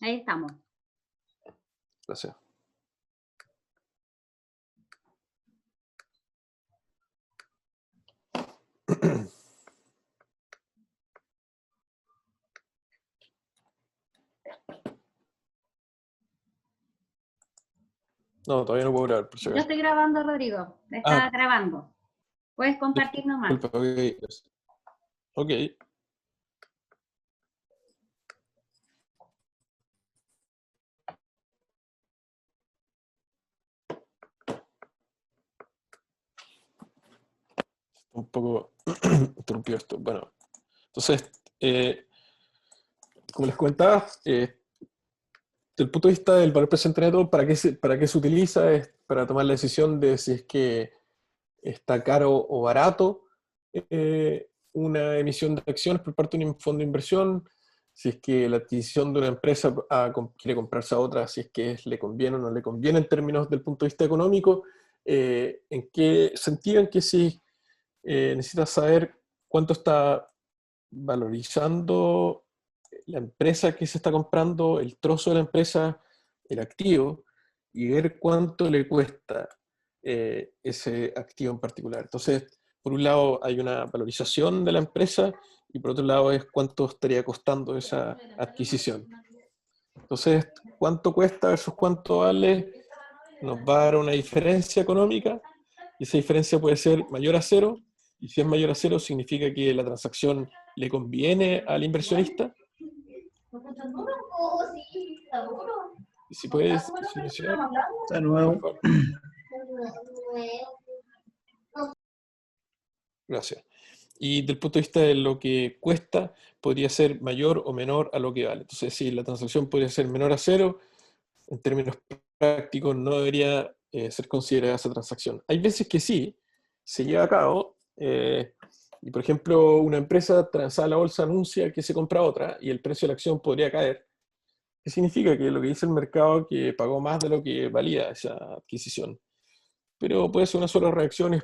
Ahí estamos. Gracias. No, todavía no puedo grabar, por si Yo acaso. estoy grabando, Rodrigo. Está grabando. Puedes compartir nomás. Disculpa, ok. Un poco turbio esto. Bueno, entonces, como les comentaba, desde el punto de vista del valor presente neto, para qué se utiliza? Es para tomar la decisión de si es que está caro o barato una emisión de acciones por parte de un fondo de inversión, si es que la adquisición de una empresa quiere comprarse a otra, si es que le conviene o no le conviene en términos del punto de vista económico, en qué sentido, en que si necesitas saber cuánto está valorizando la empresa que se está comprando, el trozo de la empresa, el activo, y ver cuánto le cuesta ese activo en particular. Entonces, por un lado hay una valorización de la empresa y por otro lado es cuánto estaría costando esa adquisición. Entonces, cuánto cuesta versus cuánto vale nos va a dar una diferencia económica y esa diferencia puede ser mayor a cero, y si es mayor a cero significa que la transacción le conviene al inversionista. Y si puedes silenciar, De nuevo. por favor. Gracias. Y del punto de vista de lo que cuesta, podría ser mayor o menor a lo que vale. Entonces, si la transacción podría ser menor a cero, en términos prácticos no debería ser considerada esa transacción. Hay veces que sí, se lleva a cabo, y por ejemplo, una empresa transada a la bolsa anuncia que se compra otra y el precio de la acción podría caer. ¿Qué significa? Que lo que dice el mercado es que pagó más de lo que valía esa adquisición. Pero puede ser una sola reacción y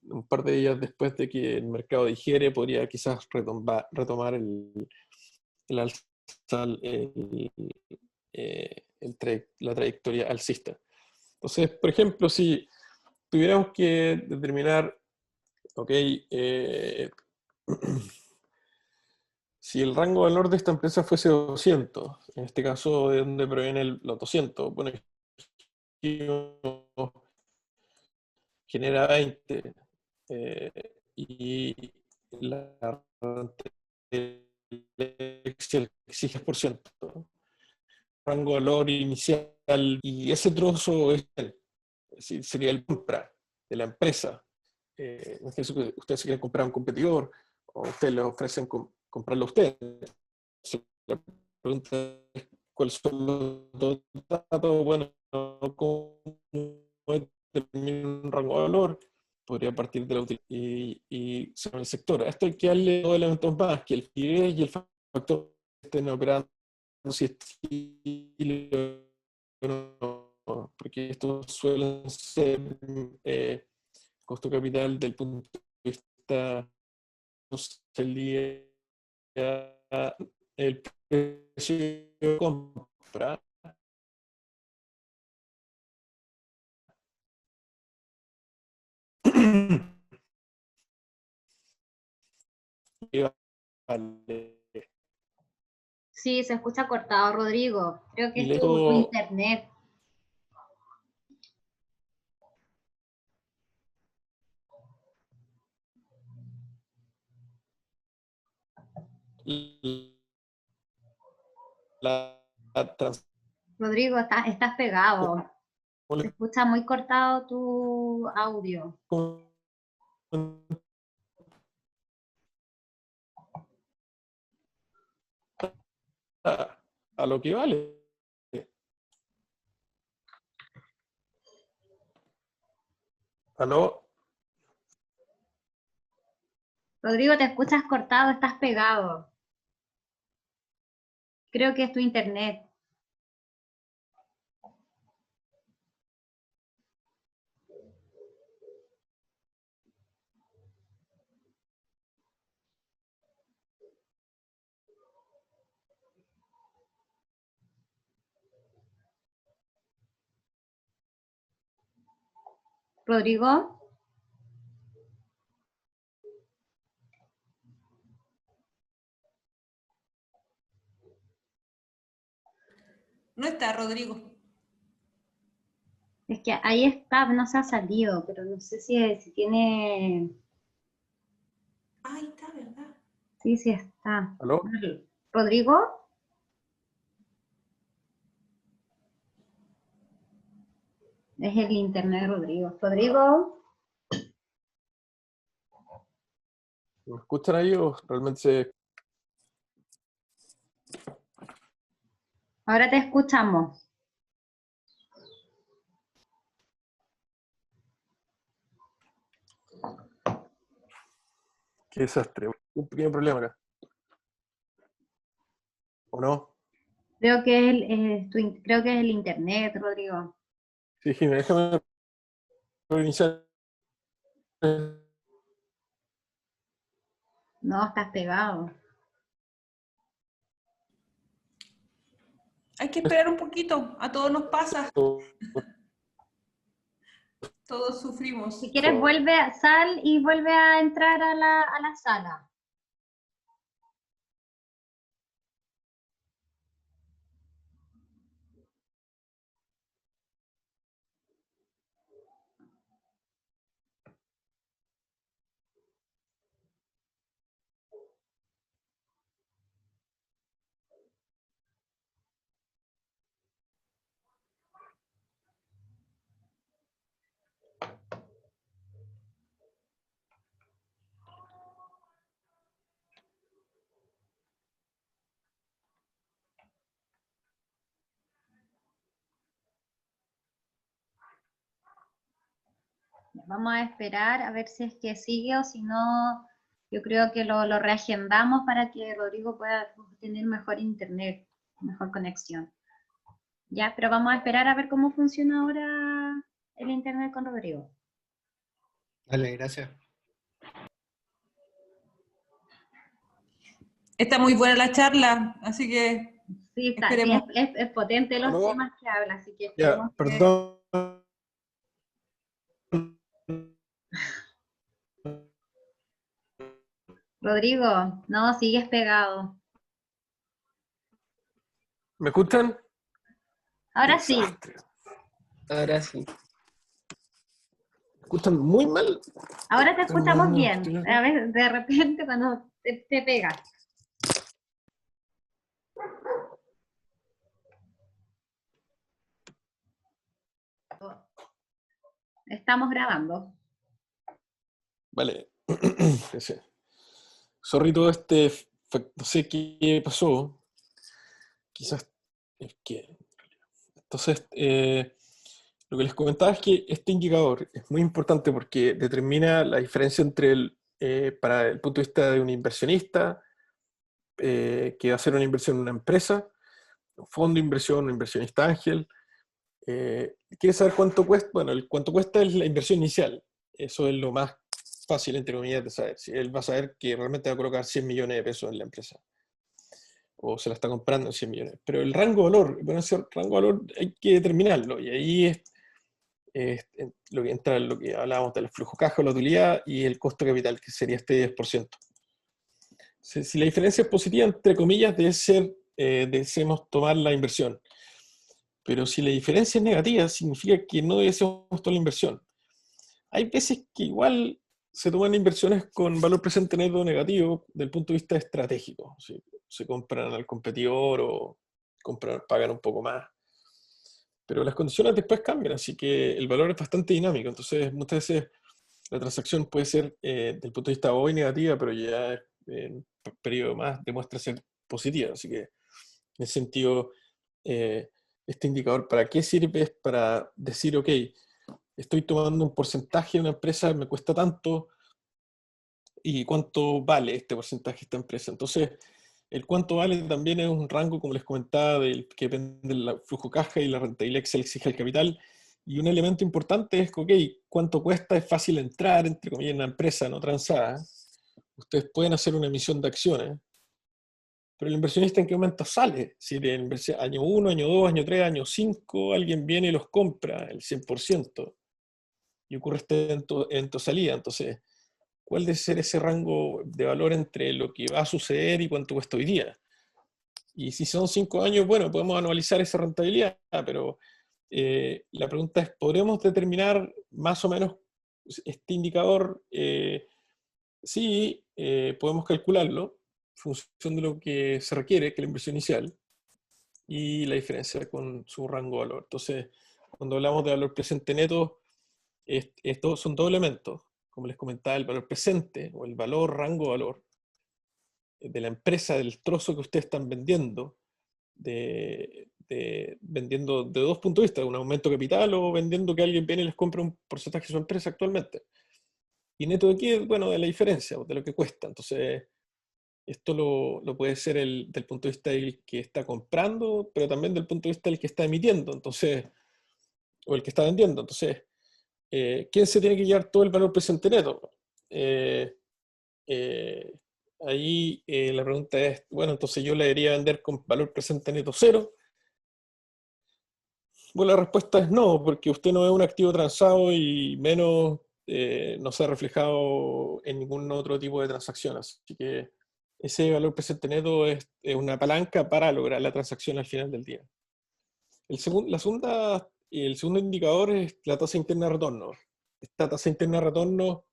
un par de días después de que el mercado digiere, podría quizás retomar el alza, la trayectoria alcista. Entonces, por ejemplo, si tuviéramos que determinar, ok, si el rango de valor de esta empresa fuese 200, en este caso, ¿de dónde proviene los 200? Bueno, genera 20 y la exige por ciento. Rango de valor inicial y ese trozo es decir, sería el compra de la empresa. En caso que ustedes quieren comprar a un competidor o ustedes le ofrecen comprarlo a ustedes. La pregunta es cuáles son los datos. Bueno, ¿cómo determina un rango de valor? Podría partir de la utilidad y según el sector. A esto hay que darle dos elementos más, que el liquidez y el factor que estén operando, si es Chile o no, porque estos suelen ser costo capital del punto de vista el día, el precio de compra. Vale. Sí, se escucha cortado, Rodrigo. Creo que Y es le tu internet. Rodrigo, estás pegado. Se escucha muy cortado tu audio. A lo que vale. ¿Aló? Rodrigo, te escuchas cortado, estás pegado. Creo que es tu internet. Rodrigo. No está, Rodrigo. Es que ahí está, no se ha salido, pero no sé si tiene... Ahí está, ¿verdad? Sí, sí está. ¿Aló? ¿Rodrigo? Es el internet de Rodrigo. ¿Rodrigo? ¿Me escuchan ahí o realmente se... Ahora te escuchamos. Qué desastre. Un pequeño problema acá. ¿O no? Creo que creo que es el internet, Rodrigo. Sí, Jimmy, déjame reiniciar. No, estás pegado. Hay que esperar un poquito. A todos nos pasa. Todos sufrimos. Si quieres, sal y vuelve a entrar a la sala. Vamos a esperar a ver si es que sigue o si no, yo creo que lo reagendamos para que Rodrigo pueda tener mejor internet, mejor conexión. Ya, pero vamos a esperar a ver cómo funciona ahora el internet con Rodrigo. Dale, gracias. Está muy buena la charla, así que Sí, esperemos. es potente los ¿Aló? temas que habla, así que Ya, esperemos que... perdón. Rodrigo, no, sigues pegado. ¿Me escuchan? Ahora sí, Desastre. Ahora sí. ¿Me escuchan muy mal? ahora te Tengo escuchamos unas bien. cuestiones A acá. ver, de repente cuando te pegas. Estamos grabando. Vale. Sí. Sorry todo no sé qué pasó. Quizás es que... Entonces, lo que les comentaba es que este indicador es muy importante porque determina la diferencia entre para el punto de vista de un inversionista que va a hacer una inversión en una empresa, un fondo de inversión, un inversionista ángel. ¿Quiere saber cuánto cuesta? Bueno, cuánto cuesta es la inversión inicial. Eso es lo más fácil, entre comillas, de saber. Si él va a saber que realmente va a colocar 100 millones de pesos en la empresa o se la está comprando en 100 millones. Pero el rango de valor, bueno, ese rango de valor hay que determinarlo y ahí es lo que entra en lo que hablábamos del flujo caja, la utilidad y el costo de capital, que sería este 10%. Si la diferencia es positiva, entre comillas, deseemos tomar la inversión. Pero si la diferencia es negativa, significa que no deseamos tomar la inversión. Hay veces que igual se toman inversiones con valor presente neto negativo desde el punto de vista estratégico. ¿Sí? Se compran al competidor o pagan un poco más. Pero las condiciones después cambian, así que el valor es bastante dinámico. Entonces, muchas veces la transacción puede ser, desde el punto de vista hoy negativa, pero ya en un periodo más demuestra ser positiva. Así que, en ese sentido, este indicador, ¿para qué sirve? Es para decir, ok, estoy tomando un porcentaje de una empresa, me cuesta tanto, y cuánto vale este porcentaje de esta empresa. Entonces, el cuánto vale también es un rango, como les comentaba, que depende del flujo caja y la rentabilidad que se le exige al capital. Y un elemento importante es que, ok, cuánto cuesta, es fácil entrar, entre comillas, en una empresa no transada. Ustedes pueden hacer una emisión de acciones, pero el inversionista en qué momento sale. Si de inversión, año 1, año 2, año 3, año 5, alguien viene y los compra el 100%. y ocurre este evento salida. Entonces, ¿cuál debe ser ese rango de valor entre lo que va a suceder y cuánto cuesta hoy día? Y si son 5 años, bueno, podemos anualizar esa rentabilidad, pero la pregunta es, ¿podremos determinar más o menos este indicador? Sí, podemos calcularlo en función de lo que se requiere, que es la inversión inicial, y la diferencia con su rango de valor. Entonces, cuando hablamos de valor presente neto, estos son dos elementos. Como les comentaba, el valor presente o el valor, rango valor de la empresa, del trozo que ustedes están vendiendo, vendiendo de dos puntos de vista, un aumento de capital o vendiendo que alguien viene y les compra un porcentaje de su empresa actualmente. Y neto de qué, bueno, de la diferencia, de lo que cuesta. Entonces, esto lo puede ser del punto de vista del que está comprando, pero también del punto de vista del que está emitiendo, entonces, o el que está vendiendo. Entonces, ¿quién se tiene que llevar todo el valor presente neto? Ahí la pregunta es, bueno, entonces yo le debería vender con valor presente neto 0. Bueno, la respuesta es no, porque usted no es un activo transado y menos no se ha reflejado en ningún otro tipo de transacción. Así que ese valor presente neto es una palanca para lograr la transacción al final del día. El segundo indicador es la tasa interna de retorno. Esta tasa interna de retorno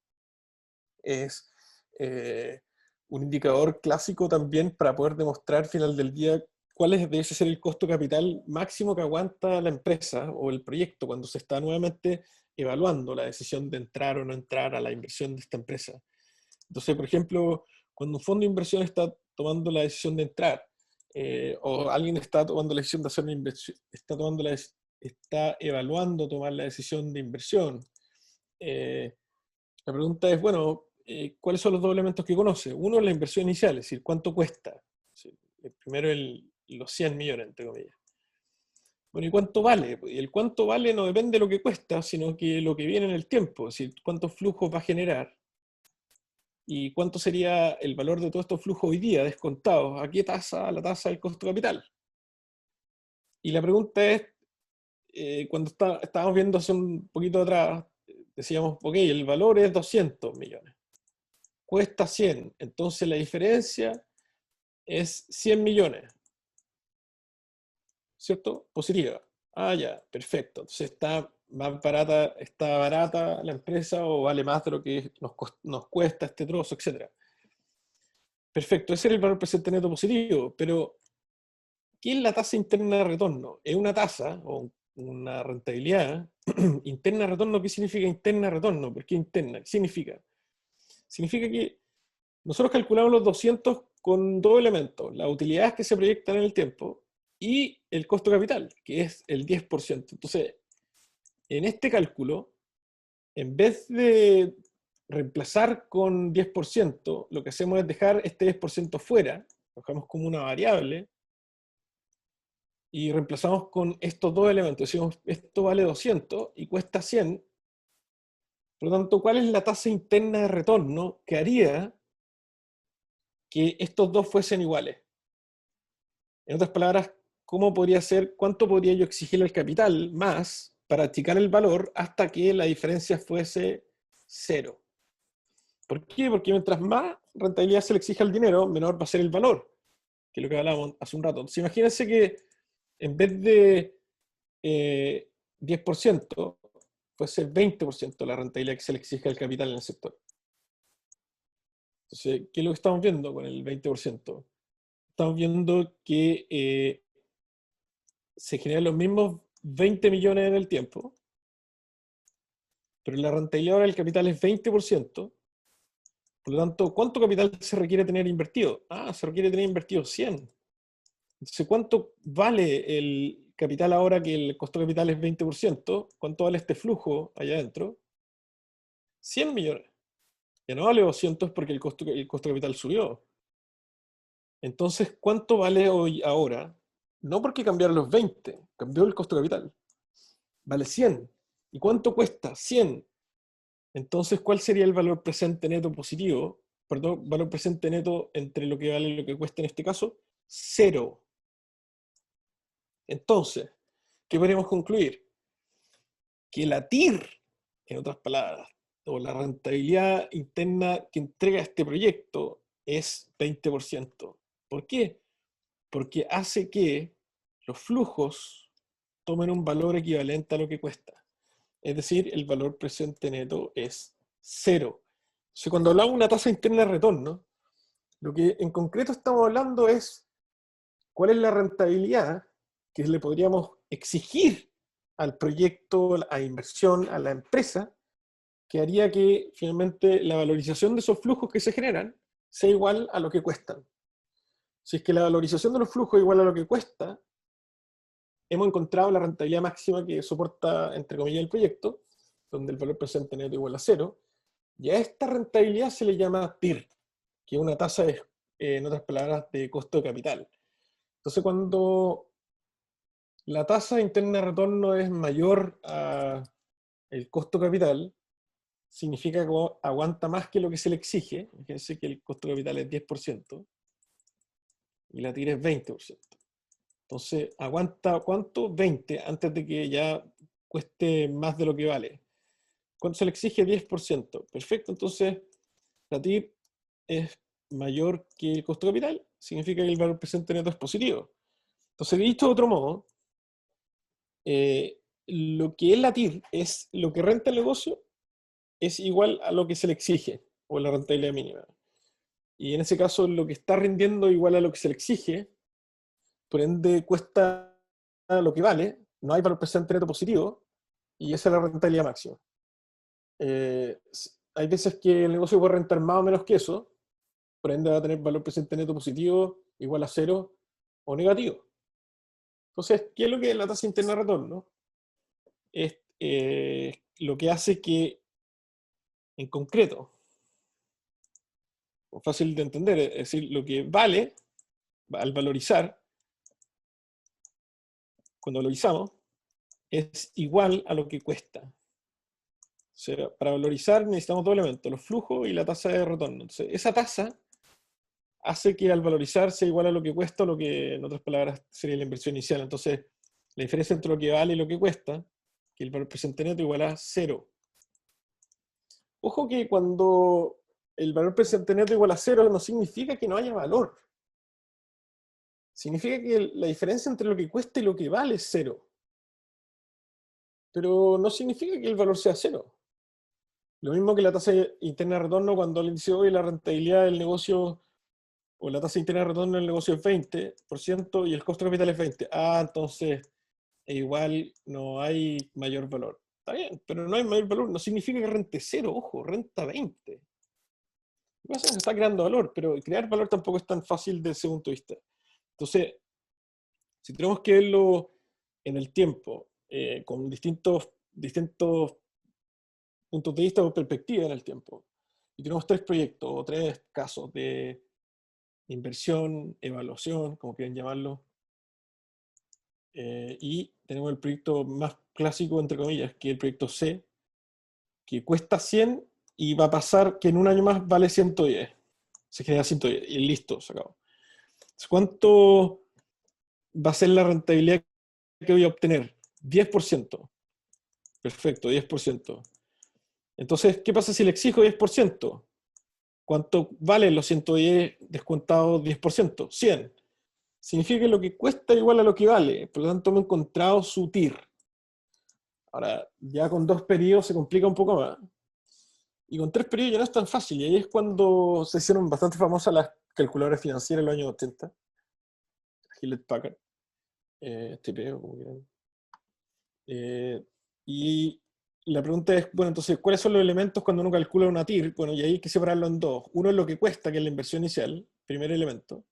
es un indicador clásico también para poder demostrar al final del día cuál debe ser el costo capital máximo que aguanta la empresa o el proyecto cuando se está nuevamente evaluando la decisión de entrar o no entrar a la inversión de esta empresa. Entonces, por ejemplo, cuando un fondo de inversión está tomando la decisión de entrar, o alguien está tomando la decisión de hacer una inversión, está evaluando tomar la decisión de inversión, la pregunta es, bueno, ¿cuáles son los dos elementos que conoce? Uno es la inversión inicial, es decir, ¿cuánto cuesta? El primero los 100 millones, entre comillas. Bueno, ¿y cuánto vale? Y el cuánto vale no depende de lo que cuesta, sino que lo que viene en el tiempo, es decir, cuántos flujos va a generar y cuánto sería el valor de todos estos flujos hoy día descontados. ¿A qué tasa? La tasa del costo capital. Y la pregunta es, cuando estábamos viendo hace un poquito atrás, decíamos, ok, el valor es 200 millones. Cuesta 100, entonces la diferencia es 100 millones. ¿Cierto? Positiva. Ah, ya, perfecto. Entonces está barata la empresa o vale más de lo que nos cuesta este trozo, etc. Perfecto, ese era el valor presente neto positivo, pero ¿qué es la tasa interna de retorno? Es una tasa o una rentabilidad interna de retorno. ¿Qué significa interna de retorno? ¿Por qué interna? ¿Qué significa? Significa que nosotros calculamos los 200 con dos elementos, las utilidades que se proyectan en el tiempo y el costo capital, que es el 10%. Entonces, en este cálculo, en vez de reemplazar con 10%, lo que hacemos es dejar este 10% fuera, lo dejamos como una variable, y reemplazamos con estos dos elementos. Decimos, esto vale 200 y cuesta 100. Por lo tanto, ¿cuál es la tasa interna de retorno que haría que estos dos fuesen iguales? En otras palabras, cuánto podría yo exigirle al capital más para achicar el valor hasta que la diferencia fuese 0. ¿Por qué? Porque mientras más rentabilidad se le exige al dinero, menor va a ser el valor, que es lo que hablábamos hace un rato. Entonces, imagínense que en vez de 10%, puede ser 20% la rentabilidad que se le exige al capital en el sector. Entonces, ¿qué es lo que estamos viendo con el 20%? Estamos viendo que se generan los mismos 20 millones en el tiempo, pero la rentabilidad ahora del capital es 20%. Por lo tanto, ¿cuánto capital se requiere tener invertido? Se requiere tener invertido 100. Entonces, ¿cuánto vale el capital ahora que el costo de capital es 20%? ¿Cuánto vale este flujo allá adentro? 100 millones. Ya no vale 200 porque el costo de capital subió. Entonces, ¿cuánto vale hoy ahora? No porque cambiaron los 20, cambió el costo de capital. Vale 100. ¿Y cuánto cuesta? 100. Entonces, ¿cuál sería el valor presente neto positivo? Perdón, valor presente neto entre lo que vale y lo que cuesta en este caso, 0. Entonces, ¿qué podríamos concluir? Que la TIR en otras palabras, o la rentabilidad interna que entrega este proyecto es 20%. ¿Por qué? Porque hace que los flujos tomen un valor equivalente a lo que cuesta. Es decir, el valor presente neto es 0. Entonces, cuando hablamos de una tasa interna de retorno, lo que en concreto estamos hablando es cuál es la rentabilidad que le podríamos exigir al proyecto, a inversión, a la empresa, que haría que finalmente la valorización de esos flujos que se generan sea igual a lo que cuestan. Si es que la valorización de los flujos es igual a lo que cuesta, hemos encontrado la rentabilidad máxima que soporta, entre comillas, el proyecto, donde el valor presente neto igual a 0, y a esta rentabilidad se le llama TIR, que es una tasa, en otras palabras, de costo de capital. Entonces, cuando la tasa interna de retorno es mayor al costo de capital, significa que aguanta más que lo que se le exige. Fíjense que el costo de capital es 10% y la TIR es 20%. Entonces, ¿aguanta cuánto? 20, antes de que ya cueste más de lo que vale. ¿Cuánto se le exige? 10%. Perfecto, entonces la TIR es mayor que el costo de capital, significa que el valor presente neto es positivo. Entonces, dicho de otro modo, lo que es la TIR es lo que renta el negocio es igual a lo que se le exige, o la rentabilidad mínima. Y en ese caso, lo que está rindiendo igual a lo que se le exige, por ende cuesta lo que vale, no hay valor presente neto positivo, y esa es la rentabilidad máxima. Hay veces que el negocio puede rentar más o menos que eso, por ende va a tener valor presente neto positivo, igual a 0 o negativo. Entonces, ¿qué es lo que es la tasa interna de retorno? Es lo que hace que, en concreto, fácil de entender, es decir, lo que vale al valorizar, cuando valorizamos, es igual a lo que cuesta. O sea, para valorizar necesitamos dos elementos, los flujos y la tasa de retorno. Entonces, esa tasa hace que al valorizar sea igual a lo que cuesta, o lo que en otras palabras sería la inversión inicial. Entonces, la diferencia entre lo que vale y lo que cuesta, que el valor presente neto igual a 0. Ojo que cuando el valor presente neto igual a 0 no significa que no haya valor. Significa que la diferencia entre lo que cuesta y lo que vale es 0. Pero no significa que el valor sea 0. Lo mismo que la tasa interna de retorno cuando le dice hoy la rentabilidad del negocio o la tasa interna de retorno del negocio es 20% y el costo de capital es 20. Ah, entonces igual no hay mayor valor. Está bien, pero no hay mayor valor. No significa que rente 0, ojo, renta 20. Se está creando valor, pero crear valor tampoco es tan fácil desde ese punto de vista. Entonces, si tenemos que verlo en el tiempo, con distintos puntos de vista o perspectiva en el tiempo, y tenemos tres proyectos o tres casos de inversión, evaluación, como quieran llamarlo, y tenemos el proyecto más clásico, entre comillas, que es el proyecto C, que cuesta 100 y va a pasar que en un año más vale 110. Se genera 110 y listo, se acabó. ¿Cuánto va a ser la rentabilidad que voy a obtener? 10%. Perfecto, 10%. Entonces, ¿qué pasa si le exijo 10%? ¿Cuánto valen los 110 descontados 10%? 100. Significa que lo que cuesta igual a lo que vale. Por lo tanto, hemos encontrado su TIR. Ahora, ya con 2 periodos se complica un poco más. Y con 3 periodos ya no es tan fácil. Y ahí es cuando se hicieron bastante famosas las calculadoras financieras en los años 80. Hewlett Packard. TP, como quieran. Y la pregunta es, bueno, entonces, ¿cuáles son los elementos cuando uno calcula una TIR? Bueno, y ahí hay que separarlo en dos. Uno es lo que cuesta, que es la inversión inicial, primer elemento.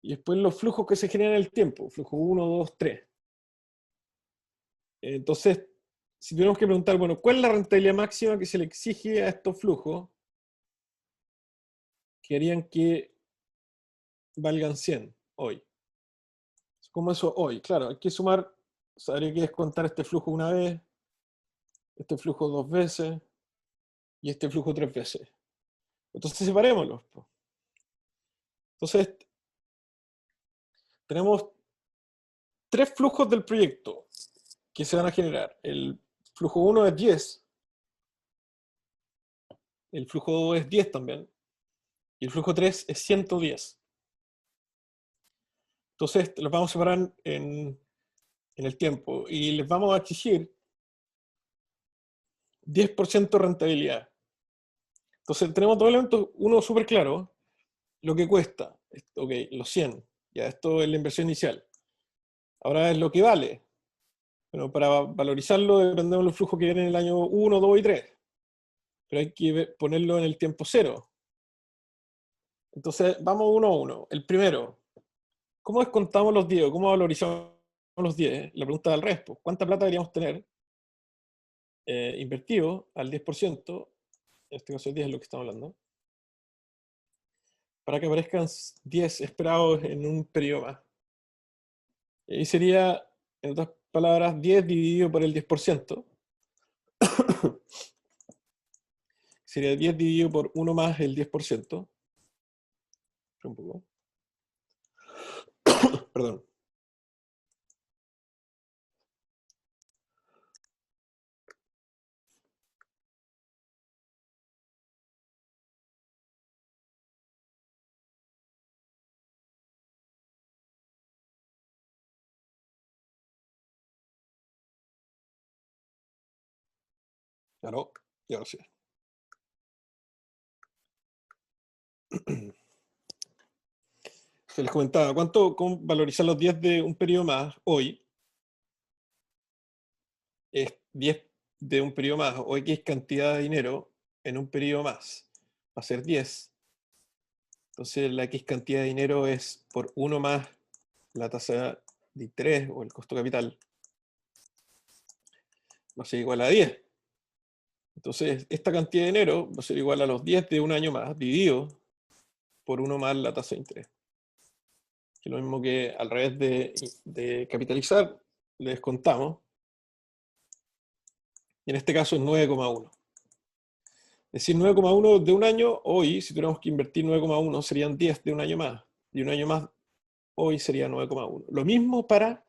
Y después los flujos que se generan en el tiempo, flujo 1, 2, 3. Entonces, si tuviéramos que preguntar, bueno, ¿cuál es la rentabilidad máxima que se le exige a estos flujos que harían que valgan 100 hoy? ¿Cómo eso hoy? Claro, hay que sumar, habría que descontar este flujo una vez, este flujo 2 veces y este flujo 3 veces. Entonces separémoslos. Entonces, tenemos 3 flujos del proyecto que se van a generar. El flujo 1 es 10, el flujo 2 es 10 también, y el flujo 3 es 110. Entonces los vamos a separar en el tiempo y les vamos a exigir 10% rentabilidad. Entonces tenemos dos elementos, uno súper claro, lo que cuesta, ok, los 100, ya esto es la inversión inicial. Ahora es lo que vale. Bueno, para valorizarlo dependemos de los flujos que vienen en el año 1, 2 y 3. Pero hay que ponerlo en el tiempo 0. Entonces vamos uno a uno. El primero, ¿cómo descontamos los 10? ¿Cómo valorizamos los 10? La pregunta del revés, pues, ¿cuánta plata deberíamos tener invertido al 10%? En este caso el 10 es lo que estamos hablando. Para que aparezcan 10 esperados en un periodo más. Y sería, en otras palabras, 10 dividido por el 10%. Sería 10 dividido por 1 más el 10%. Un poco. Perdón. Claro, ya lo sé. Se les comentaba, ¿cómo valorizar los 10 de un periodo más hoy? Es 10 de un periodo más, o X cantidad de dinero en un periodo más. Va a ser 10. Entonces la X cantidad de dinero es por 1 más la tasa de interés o el costo capital. Va a ser igual a 10. Entonces esta cantidad de dinero va a ser igual a los 10 de un año más, dividido por 1 más la tasa de interés. Que es lo mismo que al revés de capitalizar, le descontamos. Y en este caso es 9,1. Es decir, 9,1 de un año, hoy, si tuviéramos que invertir 9,1, serían 10 de un año más. Y un año más, hoy sería 9,1. Lo mismo para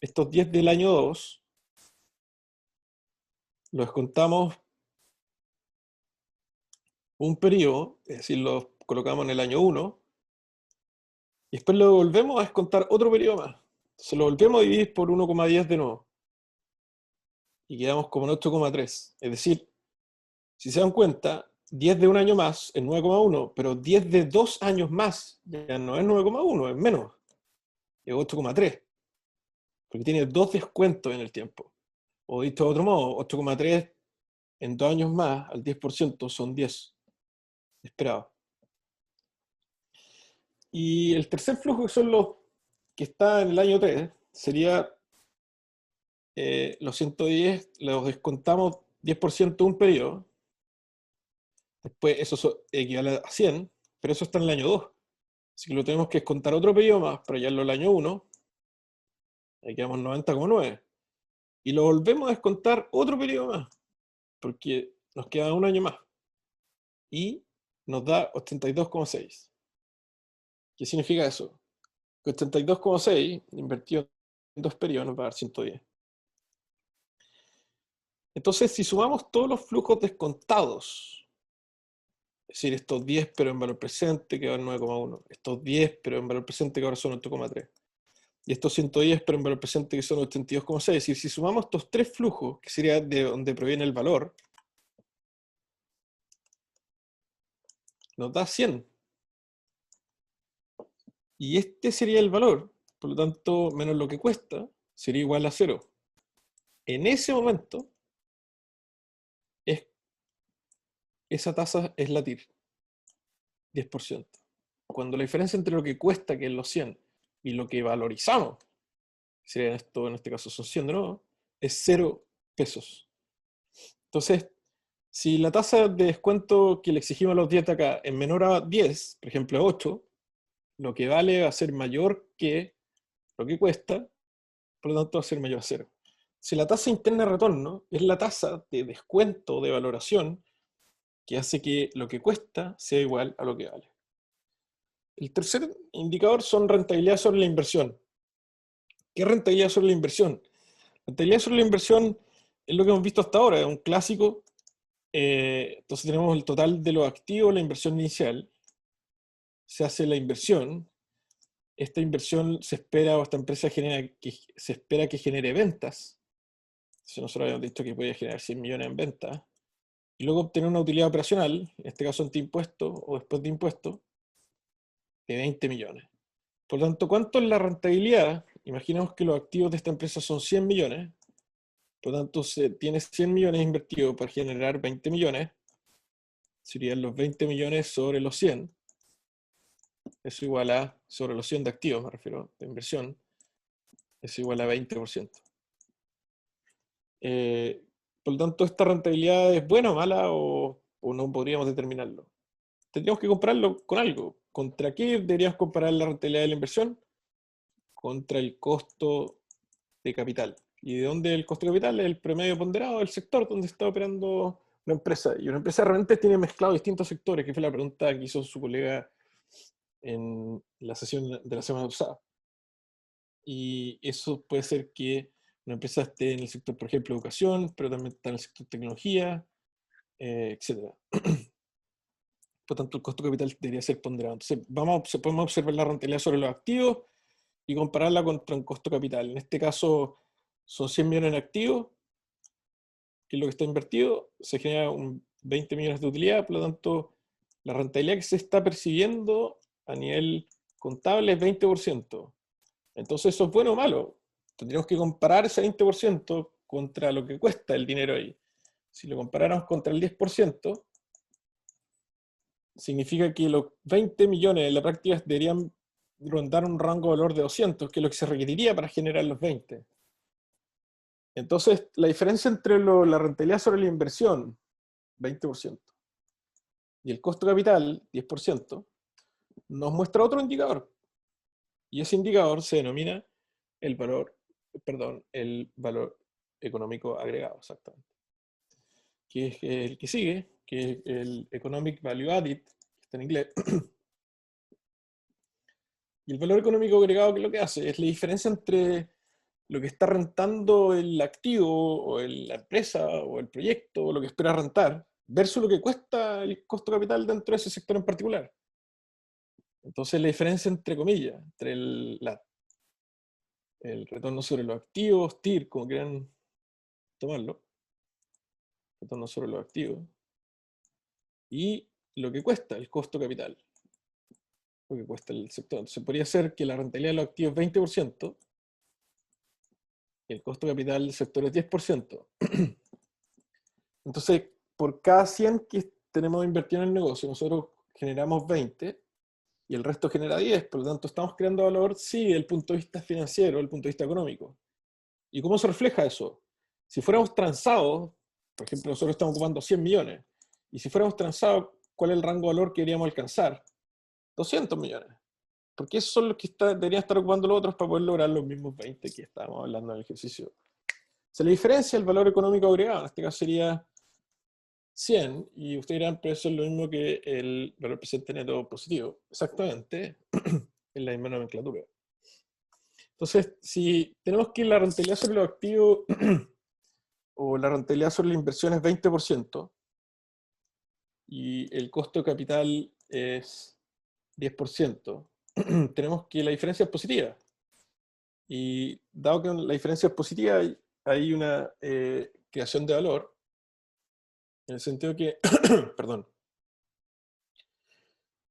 estos 10 del año 2. Lo descontamos un periodo, es decir, lo colocamos en el año 1. Y después lo volvemos a descontar otro periodo más. Entonces lo volvemos a dividir por 1,10 de nuevo. Y quedamos como en 8,3. Es decir, si se dan cuenta, 10 de un año más es 9,1, pero 10 de 2 años más ya no es 9,1, es menos. Es 8,3. Porque tiene 2 descuentos en el tiempo. O dicho de otro modo, 8,3 en 2 años más, al 10% son 10 esperados. Y el tercer flujo, que son los que está en el año 3, sería los 110, los descontamos 10% de un periodo. Después eso equivale a 100, pero eso está en el año 2. Así que lo tenemos que descontar otro periodo más para hallarlo el año 1. Ahí quedamos 90,9. Y lo volvemos a descontar otro periodo más, porque nos queda un año más. Y nos da 82,6. ¿Qué significa eso? Que 82,6 invertido en 2 periodos nos va a dar 110. Entonces, si sumamos todos los flujos descontados, es decir, estos 10 pero en valor presente que van 9,1, estos 10 pero en valor presente que ahora son 8,3, y estos 110 pero en valor presente que son 82,6, es decir, si sumamos estos 3 flujos, que sería de donde proviene el valor, nos da 100. Y este sería el valor, por lo tanto, menos lo que cuesta, sería igual a 0. En ese momento, esa tasa es la TIR, 10%. Cuando la diferencia entre lo que cuesta, que es los 100, y lo que valorizamos, sería esto, en este caso son 100 de nuevo, es 0 pesos. Entonces, si la tasa de descuento que le exigimos a los 10 de acá es menor a 10, por ejemplo a 8, lo que vale va a ser mayor que lo que cuesta, por lo tanto va a ser mayor a 0. Si la tasa interna de retorno es la tasa de descuento de valoración que hace que lo que cuesta sea igual a lo que vale. El tercer indicador son rentabilidad sobre la inversión. ¿Qué es rentabilidad sobre la inversión? Rentabilidad sobre la inversión es lo que hemos visto hasta ahora, es un clásico. Entonces tenemos el total de los activos, la inversión inicial, se hace la inversión, esta inversión se espera, o esta empresa se espera que genere ventas. Si nosotros habíamos dicho que podía generar 100 millones en ventas, y luego obtener una utilidad operacional, en este caso ante impuestos o después de impuestos, de 20 millones. Por lo tanto, ¿cuánto es la rentabilidad? Imaginemos que los activos de esta empresa son 100 millones, por lo tanto, se tiene 100 millones invertidos para generar 20 millones, serían los 20 millones sobre los 100, es igual a, sobre los 100 de activos, me refiero, de inversión, es igual a 20%. Por lo tanto, ¿esta rentabilidad es buena o mala o no podríamos determinarlo? Tendríamos que compararlo con algo. ¿Contra qué deberíamos comparar la rentabilidad de la inversión? Contra el costo de capital. ¿Y de dónde el costo de capital? Es el promedio ponderado del sector donde está operando una empresa. Y una empresa realmente tiene mezclado distintos sectores, que fue la pregunta que hizo su colega en la sesión de la semana pasada. Y eso puede ser que una empresa esté en el sector, por ejemplo, educación, pero también está en el sector tecnología, etc. Por tanto, el costo de capital debería ser ponderado. Entonces, podemos observar la rentabilidad sobre los activos y compararla contra un costo de capital. En este caso, son 100 millones en activos, que es lo que está invertido, se genera 20 millones de utilidad, por lo tanto, la rentabilidad que se está percibiendo a nivel contable es 20%. Entonces, ¿eso es bueno o malo? Tendríamos que comparar ese 20% contra lo que cuesta el dinero ahí. Si lo comparáramos contra el 10%, significa que los 20 millones en la práctica deberían rondar un rango de valor de 200, que es lo que se requeriría para generar los 20. Entonces, la diferencia entre la rentabilidad sobre la inversión, 20%, y el costo de capital, 10%, nos muestra otro indicador. Y ese indicador se denomina el valor económico agregado, exactamente. Que es el que sigue, que es el Economic Value Added, que está en inglés. Y el valor económico agregado, ¿qué es lo que hace? Es la diferencia entre lo que está rentando el activo, o la empresa, o el proyecto, o lo que espera rentar, versus lo que cuesta el costo de capital dentro de ese sector en particular. Entonces, la diferencia, entre comillas, entre el retorno sobre los activos, TIR, como quieran tomarlo, retorno sobre los activos, y lo que cuesta, el costo capital, lo que cuesta el sector. Entonces, podría ser que la rentabilidad de los activos es 20%, y el costo capital del sector es 10%. Entonces, por cada 100 que tenemos invertido en el negocio, nosotros generamos 20, y el resto genera 10, por lo tanto estamos creando valor, sí, desde el punto de vista financiero, desde el punto de vista económico. ¿Y cómo se refleja eso? Si fuéramos transados, por ejemplo, nosotros estamos ocupando 100 millones, y si fuéramos transados, ¿cuál es el rango de valor que deberíamos alcanzar? 200 millones. Porque esos son los que deberían estar ocupando los otros para poder lograr los mismos 20 que estábamos hablando en el ejercicio. Se le diferencia el valor económico agregado, en este caso sería 100, y ustedes dirán, pero eso es lo mismo que el valor presente neto positivo. Exactamente, en la misma nomenclatura. Entonces, si tenemos que la rentabilidad sobre los activos o la rentabilidad sobre la inversión es 20%, y el costo de capital es 10%, tenemos que la diferencia es positiva. Y dado que la diferencia es positiva, hay una creación de valor, en el sentido que, perdón,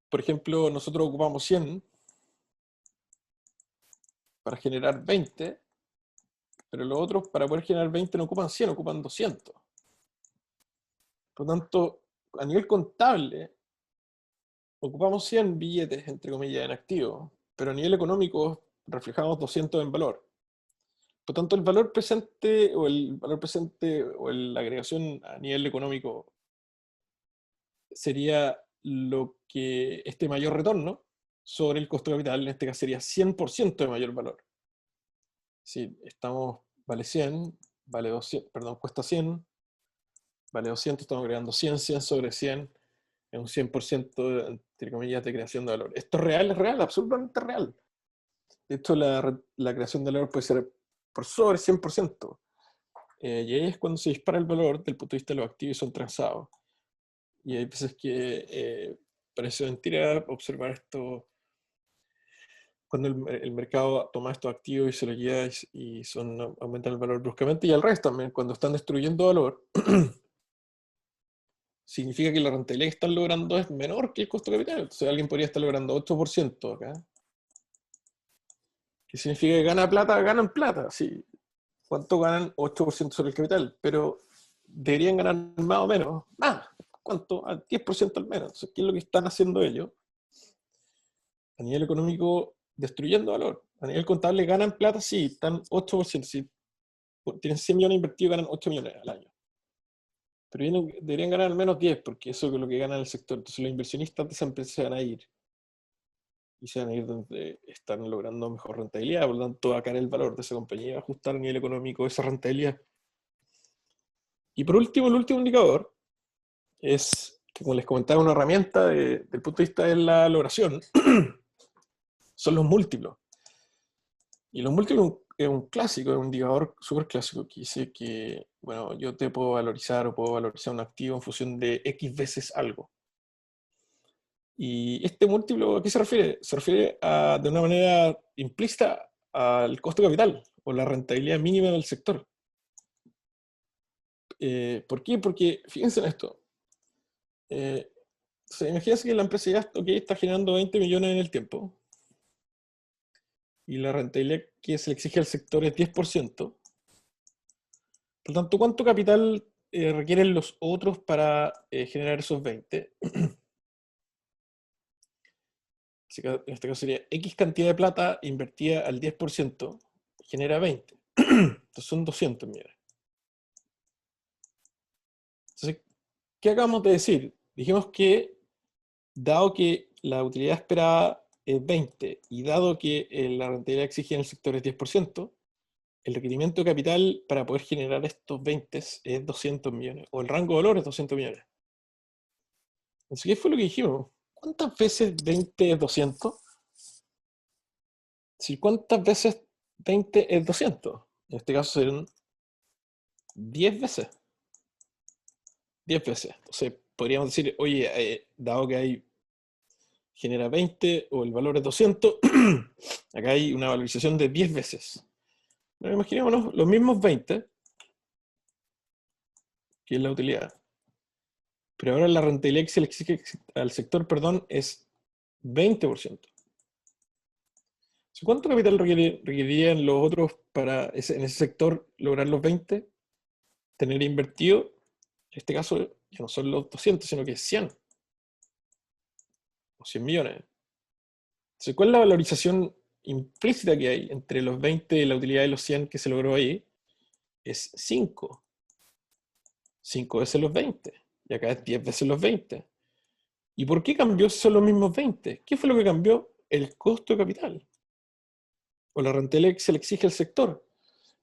por ejemplo, nosotros ocupamos 100 para generar 20, pero los otros para poder generar 20 no ocupan 100, ocupan 200. Por lo tanto, a nivel contable, ocupamos 100 billetes, entre comillas, en activo, pero a nivel económico reflejamos 200 en valor. Por lo tanto, el valor presente o la agregación a nivel económico sería lo que este mayor retorno sobre el costo de capital, en este caso sería 100% de mayor valor. Si vale 100, vale 200, perdón, cuesta 100, vale 200, estamos agregando 100 sobre 100, es un 100%, entre comillas, de creación de valor. ¿Esto es real, absolutamente real? De hecho, la creación de valor puede ser por sobre 100%. y ahí es cuando se dispara el valor del punto de vista de los activos y son transados. Y hay veces que parece mentira observar esto, cuando el mercado toma estos activos y se los lleva y aumentan el valor bruscamente, y al revés también, cuando están destruyendo valor, significa que la rentabilidad que están logrando es menor que el costo de capital. Entonces alguien podría estar logrando 8% acá. ¿Qué significa que gana plata? Ganan plata, sí. ¿Cuánto ganan? 8% sobre el capital, pero deberían ganar más o menos, más. ¿Cuánto? Al 10% al menos. Entonces, ¿qué es lo que están haciendo ellos? A nivel económico, destruyendo valor. A nivel contable, ganan plata, sí, están 8%. Si tienen 100 millones invertidos, ganan 8 millones al año. Pero deberían ganar al menos 10, porque eso es lo que gana el sector. Entonces los inversionistas de esa empresa se van a ir. Y se van a ir donde están logrando mejor rentabilidad. Por lo tanto, acá en el valor de esa compañía va a ajustar a nivel económico esa rentabilidad. Y por último, el último indicador es que, como les comentaba, una herramienta del punto de vista de la valoración son los múltiplos. Y los múltiplos es un clásico, es un indicador súper clásico que dice que, bueno, yo te puedo valorizar o puedo valorizar un activo en función de X veces algo. Y este múltiplo, ¿a qué se refiere? Se refiere de una manera implícita al costo de capital o la rentabilidad mínima del sector. ¿Por qué? Porque fíjense en esto. Imagínense que la empresa ya está generando 20 millones en el tiempo y la rentabilidad que se le exige al sector es 10%. Por lo tanto, ¿cuánto capital requieren los otros para generar esos 20? En este caso sería X cantidad de plata invertida al 10%, genera 20. Entonces son 200 millones. Entonces, ¿qué acabamos de decir? Dijimos que, dado que la utilidad esperada es 20 y dado que la rentabilidad exigida en el sector es 10%, el requerimiento de capital para poder generar estos 20 es 200 millones, o el rango de valor es 200 millones. Entonces, ¿qué fue lo que dijimos? ¿Cuántas veces 20 es 200? Si ¿cuántas veces 20 es 200? En este caso serían 10 veces. 10 veces. Entonces, podríamos decir, oye, dado que genera 20 o el valor es 200, acá hay una valorización de 10 veces. Bueno, imaginémonos los mismos 20, que es la utilidad, pero ahora la rentabilidad que se le exige al sector, perdón, es 20%. ¿Cuánto capital requerirían los otros para en ese sector lograr los 20? Tener invertido, en este caso, ya no son los 200, sino que 100. O 100 millones. Entonces, ¿cuál es la valorización implícita que hay entre los 20 y la utilidad de los 100 que se logró ahí? Es 5. 5 veces los 20. Y acá es 10 veces los 20. ¿Y por qué cambió si son los mismos 20? ¿Qué fue lo que cambió? El costo de capital. O la rentabilidad que se le exige al sector.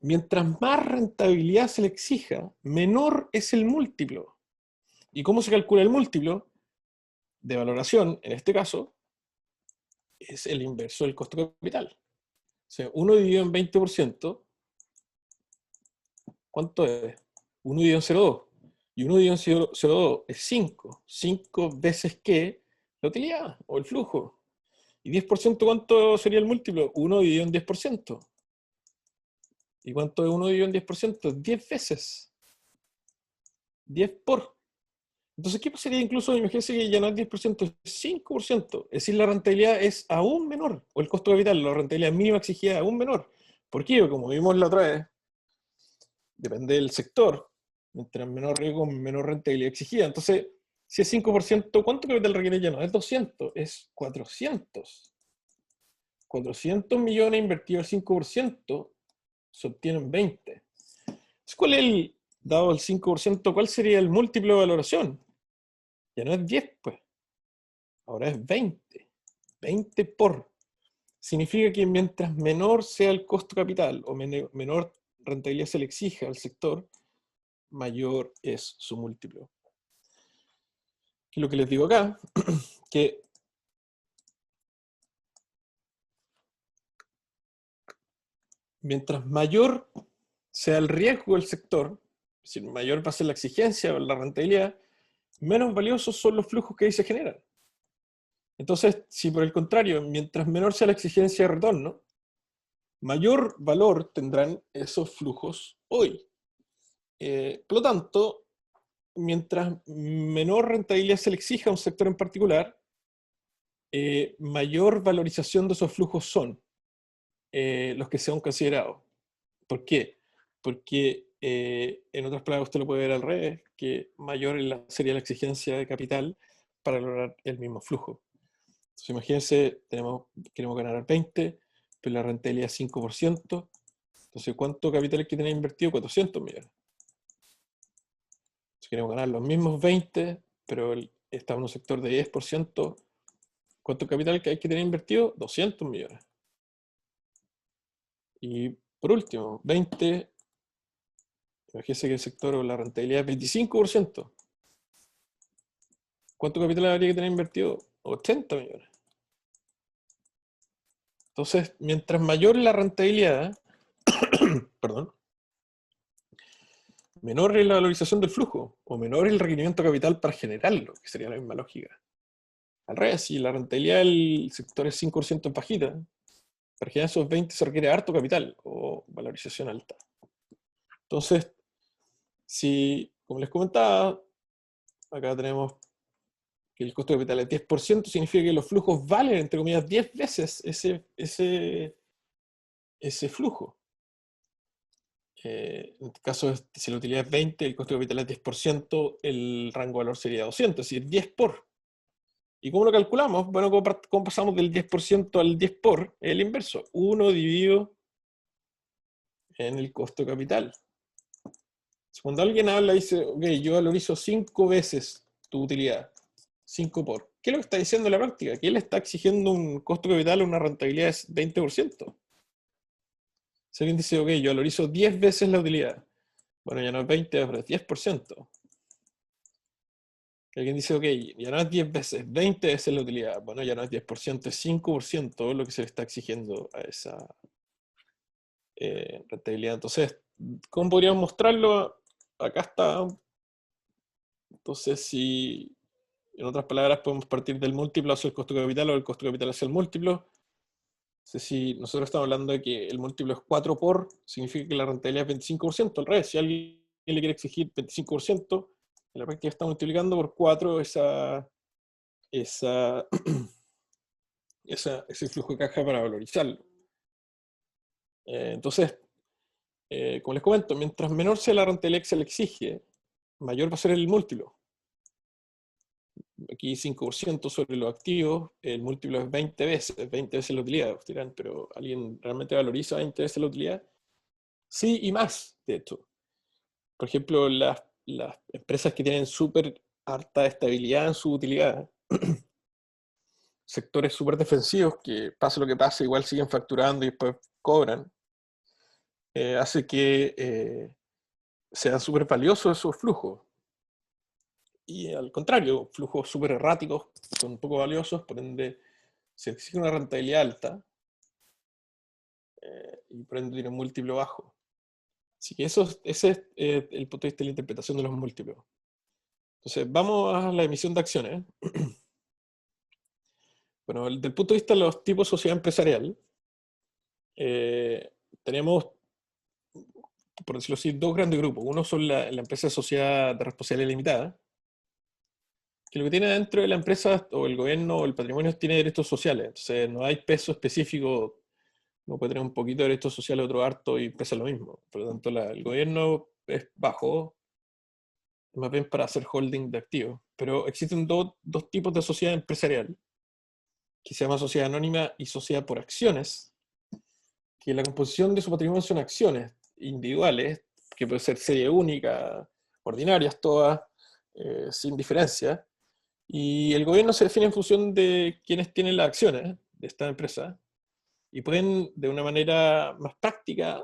Mientras más rentabilidad se le exija, menor es el múltiplo. ¿Y cómo se calcula el múltiplo? De valoración, en este caso, es el inverso del costo de capital. O sea, 1 dividido en 20%, ¿cuánto es? 1 dividido en 0,2. Y 1 dividido en 0,2 es 5. 5 veces que la utilidad o el flujo. ¿Y 10% cuánto sería el múltiplo? 1 dividido en 10%. ¿Y cuánto es 1 dividido en 10%? 10 veces. 10 por. Entonces, ¿qué pasaría incluso? Imagínense que ya no es 10%, es 5%. Es decir, la rentabilidad es aún menor. O el costo de capital, la rentabilidad mínima exigida es aún menor. ¿Por qué? Como vimos la otra vez, depende del sector. Mientras menor riesgo, menor rentabilidad exigida. Entonces, si es 5%, ¿cuánto capital requiere ya no? Es 200, es 400. 400 millones invertidos al 5%, se obtienen 20. Entonces, ¿cuál es dado el 5%, cuál sería el múltiplo de valoración? Ya no es 10, pues. Ahora es 20. 20 por. Significa que mientras menor sea el costo capital o menor rentabilidad se le exige al sector, mayor es su múltiplo. Y lo que les digo acá, que mientras mayor sea el riesgo del sector, es decir, mayor va a ser la exigencia o la rentabilidad, menos valiosos son los flujos que ahí se generan. Entonces, si por el contrario, mientras menor sea la exigencia de retorno, mayor valor tendrán esos flujos hoy. Por lo tanto, mientras menor rentabilidad se le exija a un sector en particular, mayor valorización de esos flujos son los que sean considerados. ¿Por qué? Porque, en otras palabras, usted lo puede ver al revés, que mayor sería la exigencia de capital para lograr el mismo flujo. Entonces, imagínense, queremos ganar 20, pero la rentabilidad es 5%. Entonces, ¿cuánto capital hay que tener invertido? 400 millones. Si queremos ganar los mismos 20, pero estamos en un sector de 10%, ¿cuánto capital hay que tener invertido? 200 millones. Y por último, 20, imagínense que el sector o la rentabilidad es 25%. ¿Cuánto capital habría que tener invertido? 80 millones. Entonces, mientras mayor la rentabilidad, perdón, menor es la valorización del flujo, o menor es el requerimiento de capital para generarlo, que sería la misma lógica. Al revés, si la rentabilidad del sector es 5% en pajita, para generar esos 20 se requiere harto capital, o valorización alta. Entonces, si, como les comentaba, acá tenemos que el costo de capital es 10%, significa que los flujos valen, entre comillas, 10 veces ese flujo. En este caso, si la utilidad es 20, el costo de capital es 10%, el rango de valor sería 200, es decir, 10 por. ¿Y cómo lo calculamos? Bueno, ¿cómo pasamos del 10% al 10 por? Es el inverso, 1 dividido en el costo de capital. Cuando alguien habla y dice, ok, yo valorizo 5 veces tu utilidad, 5 por. ¿Qué es lo que está diciendo en la práctica? Que él está exigiendo un costo de capital o una rentabilidad de 20%. Si alguien dice, ok, yo valorizo 10 veces la utilidad, bueno, ya no es 20, pero es 10%. Alguien dice, ok, ya no es 10 veces, 20 veces la utilidad, bueno, ya no es 10%, es 5% lo que se le está exigiendo a esa rentabilidad. Entonces, ¿cómo podríamos mostrarlo? Acá está. Entonces, si, en otras palabras, podemos partir del múltiplo hacia el costo de capital o del costo de capital hacia el múltiplo. Entonces, si nosotros estamos hablando de que el múltiplo es 4 por, significa que la rentabilidad es 25%. Al revés, si alguien le quiere exigir 25%, en la práctica está multiplicando por 4 ese flujo de caja para valorizarlo. Entonces, como les comento, mientras menor sea la rentabilidad que se le exige, mayor va a ser el múltiplo. Aquí 5% sobre los activos, el múltiplo es 20 veces la utilidad. Ustedes dirán, pero ¿alguien realmente valoriza 20 veces la utilidad? Sí, y más, de hecho. Por ejemplo, las empresas que tienen súper alta estabilidad en su utilidad, sectores súper defensivos que pase lo que pase, igual siguen facturando y después cobran, hace que sean súper valiosos esos flujos. Y al contrario, flujos súper erráticos son poco valiosos, por ende se exige una rentabilidad alta y por ende tiene un múltiplo bajo. Así que ese es el punto de vista de la interpretación de los múltiplos. Entonces, vamos a la emisión de acciones. Bueno, desde el punto de vista de los tipos de sociedad empresarial, tenemos, por decirlo así, dos grandes grupos. Uno son la empresa de sociedad de responsabilidad limitada, que lo que tiene dentro de la empresa o el gobierno o el patrimonio tiene derechos sociales. Entonces, no hay peso específico. Uno puede tener un poquito de derechos sociales, otro harto y pesa lo mismo. Por lo tanto, el gobierno es bajo, más bien para hacer holding de activos. Pero existen dos tipos de sociedad empresarial, que se llama sociedad anónima y sociedad por acciones, que la composición de su patrimonio son acciones individuales, que puede ser serie única, ordinarias todas, sin diferencia, y el gobierno se define en función de quienes tienen las acciones de esta empresa, y pueden de una manera más práctica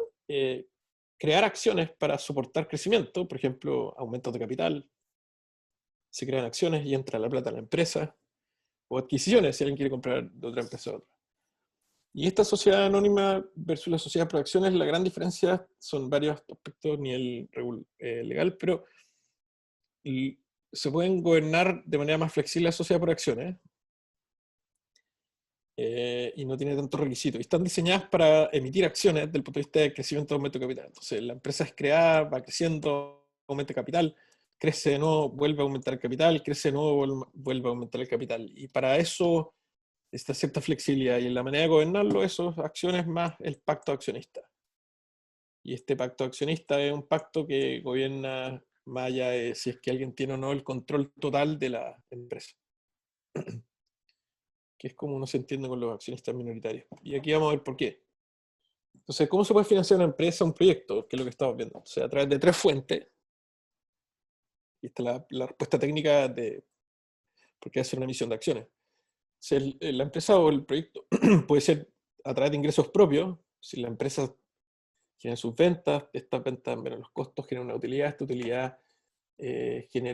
crear acciones para soportar crecimiento, por ejemplo, aumentos de capital, se crean acciones y entra la plata a la empresa, o adquisiciones si alguien quiere comprar de otra empresa a otra. Y esta sociedad anónima versus la sociedad por acciones, la gran diferencia son varios aspectos a nivel legal, pero se pueden gobernar de manera más flexible la sociedad por acciones, y no tiene tantos requisitos. Y están diseñadas para emitir acciones desde el punto de vista de crecimiento de aumento de capital. Entonces la empresa es creada, va creciendo, aumenta capital, crece de nuevo, vuelve a aumentar el capital, crece de nuevo, vuelve a aumentar el capital. Y para eso está cierta flexibilidad. Y en la manera de gobernarlo, eso, acciones más el pacto accionista. Y este pacto accionista es un pacto que gobierna más allá de si es que alguien tiene o no el control total de la empresa. Que es como uno se entiende con los accionistas minoritarios. Y aquí vamos a ver por qué. Entonces, ¿cómo se puede financiar una empresa, un proyecto? Que es lo que estamos viendo. O sea, a través de 3 fuentes. Y esta es la respuesta técnica de por qué hacer una emisión de acciones. O sea, la empresa o el proyecto puede ser a través de ingresos propios. Si la empresa genera sus ventas, estas ventas menos los costos generan una utilidad, esta utilidad es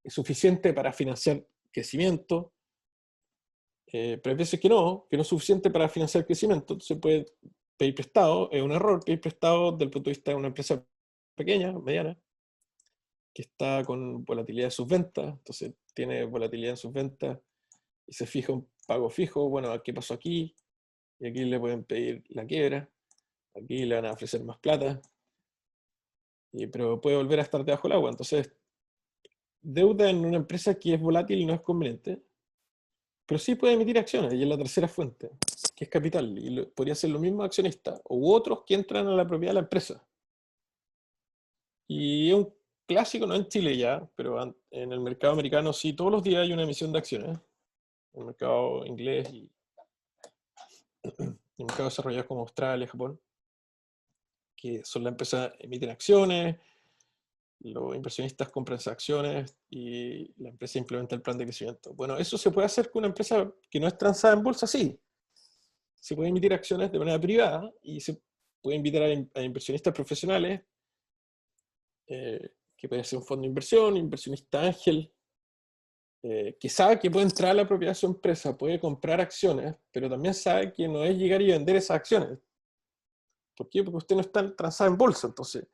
suficiente para financiar crecimiento, pero hay veces que no es suficiente para financiar crecimiento. Entonces se puede pedir prestado, es un error pedir prestado desde el punto de vista de una empresa pequeña, mediana, que está con volatilidad de sus ventas, entonces tiene volatilidad en sus ventas y se fija un pago fijo. Bueno, ¿qué pasó aquí? Y aquí le pueden pedir la quiebra, aquí le van a ofrecer más plata, pero puede volver a estar debajo del agua. Entonces, deuda en una empresa que es volátil no es conveniente, pero sí puede emitir acciones, y es la tercera fuente, que es capital, y podría ser lo mismo accionista, u otros que entran a la propiedad de la empresa. Y es un clásico, no en Chile ya, pero en el mercado americano sí, todos los días hay una emisión de acciones, en el mercado inglés y en mercados desarrollados como Australia, Japón, que son las empresas que emiten acciones, los inversionistas compran esas acciones y la empresa implementa el plan de crecimiento. Bueno, eso se puede hacer con una empresa que no es transada en bolsa, sí. Se puede emitir acciones de manera privada y se puede invitar a inversionistas profesionales, que puede ser un fondo de inversión, inversionista ángel, que sabe que puede entrar a la propiedad de su empresa, puede comprar acciones, pero también sabe que no es llegar y vender esas acciones. ¿Por qué? Porque usted no está transada en bolsa, entonces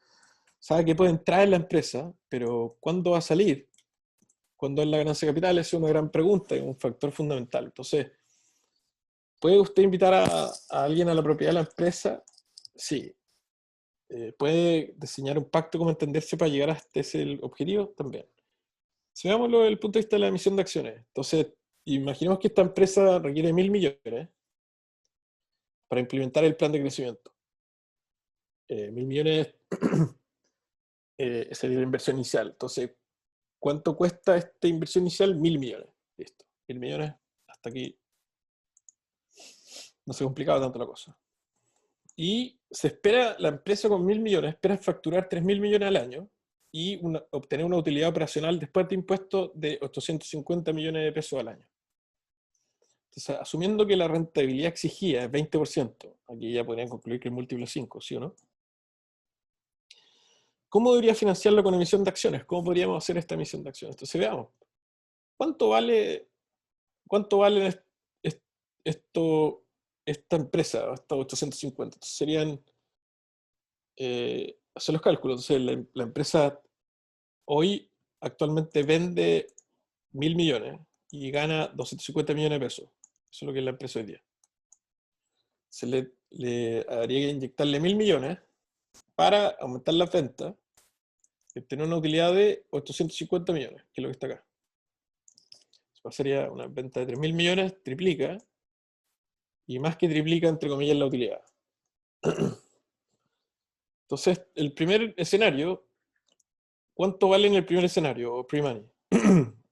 sabe que puede entrar en la empresa, pero ¿cuándo va a salir? ¿Cuándo es la ganancia de capital? Esa es una gran pregunta, es un factor fundamental. Entonces, ¿puede usted invitar a alguien a la propiedad de la empresa? Sí. ¿Puede diseñar un pacto como entenderse para llegar hasta ese objetivo? También. Si veámoslo desde el punto de vista de la emisión de acciones. Entonces, imaginemos que esta empresa requiere 1.000 millones para implementar el plan de crecimiento. 1.000 millones sería la inversión inicial. Entonces, ¿cuánto cuesta esta inversión inicial? 1.000 millones. Listo. 1.000 millones. Hasta aquí no se ha complicado tanto la cosa. Y se espera, la empresa con 1.000 millones espera facturar 3.000 millones al año y obtener una utilidad operacional después de impuestos de 850 millones de pesos al año. Entonces, asumiendo que la rentabilidad exigida es 20%, aquí ya podrían concluir que el múltiplo es 5, ¿sí o no? ¿Cómo debería financiarlo con emisión de acciones? ¿Cómo podríamos hacer esta emisión de acciones? Entonces veamos, ¿cuánto vale esta empresa, estos 850? Entonces serían, hacer los cálculos. Entonces la empresa hoy actualmente vende 1.000 millones y gana 250 millones de pesos. Eso es lo que es la empresa hoy día. Se le habría que inyectarle 1.000 millones para aumentar las ventas y obtener una utilidad de 850 millones, que es lo que está acá. Eso sería una venta de 3.000 millones, triplica, y más que triplica, entre comillas, la utilidad. Entonces, el primer escenario, ¿cuánto vale en el primer escenario, pre-money?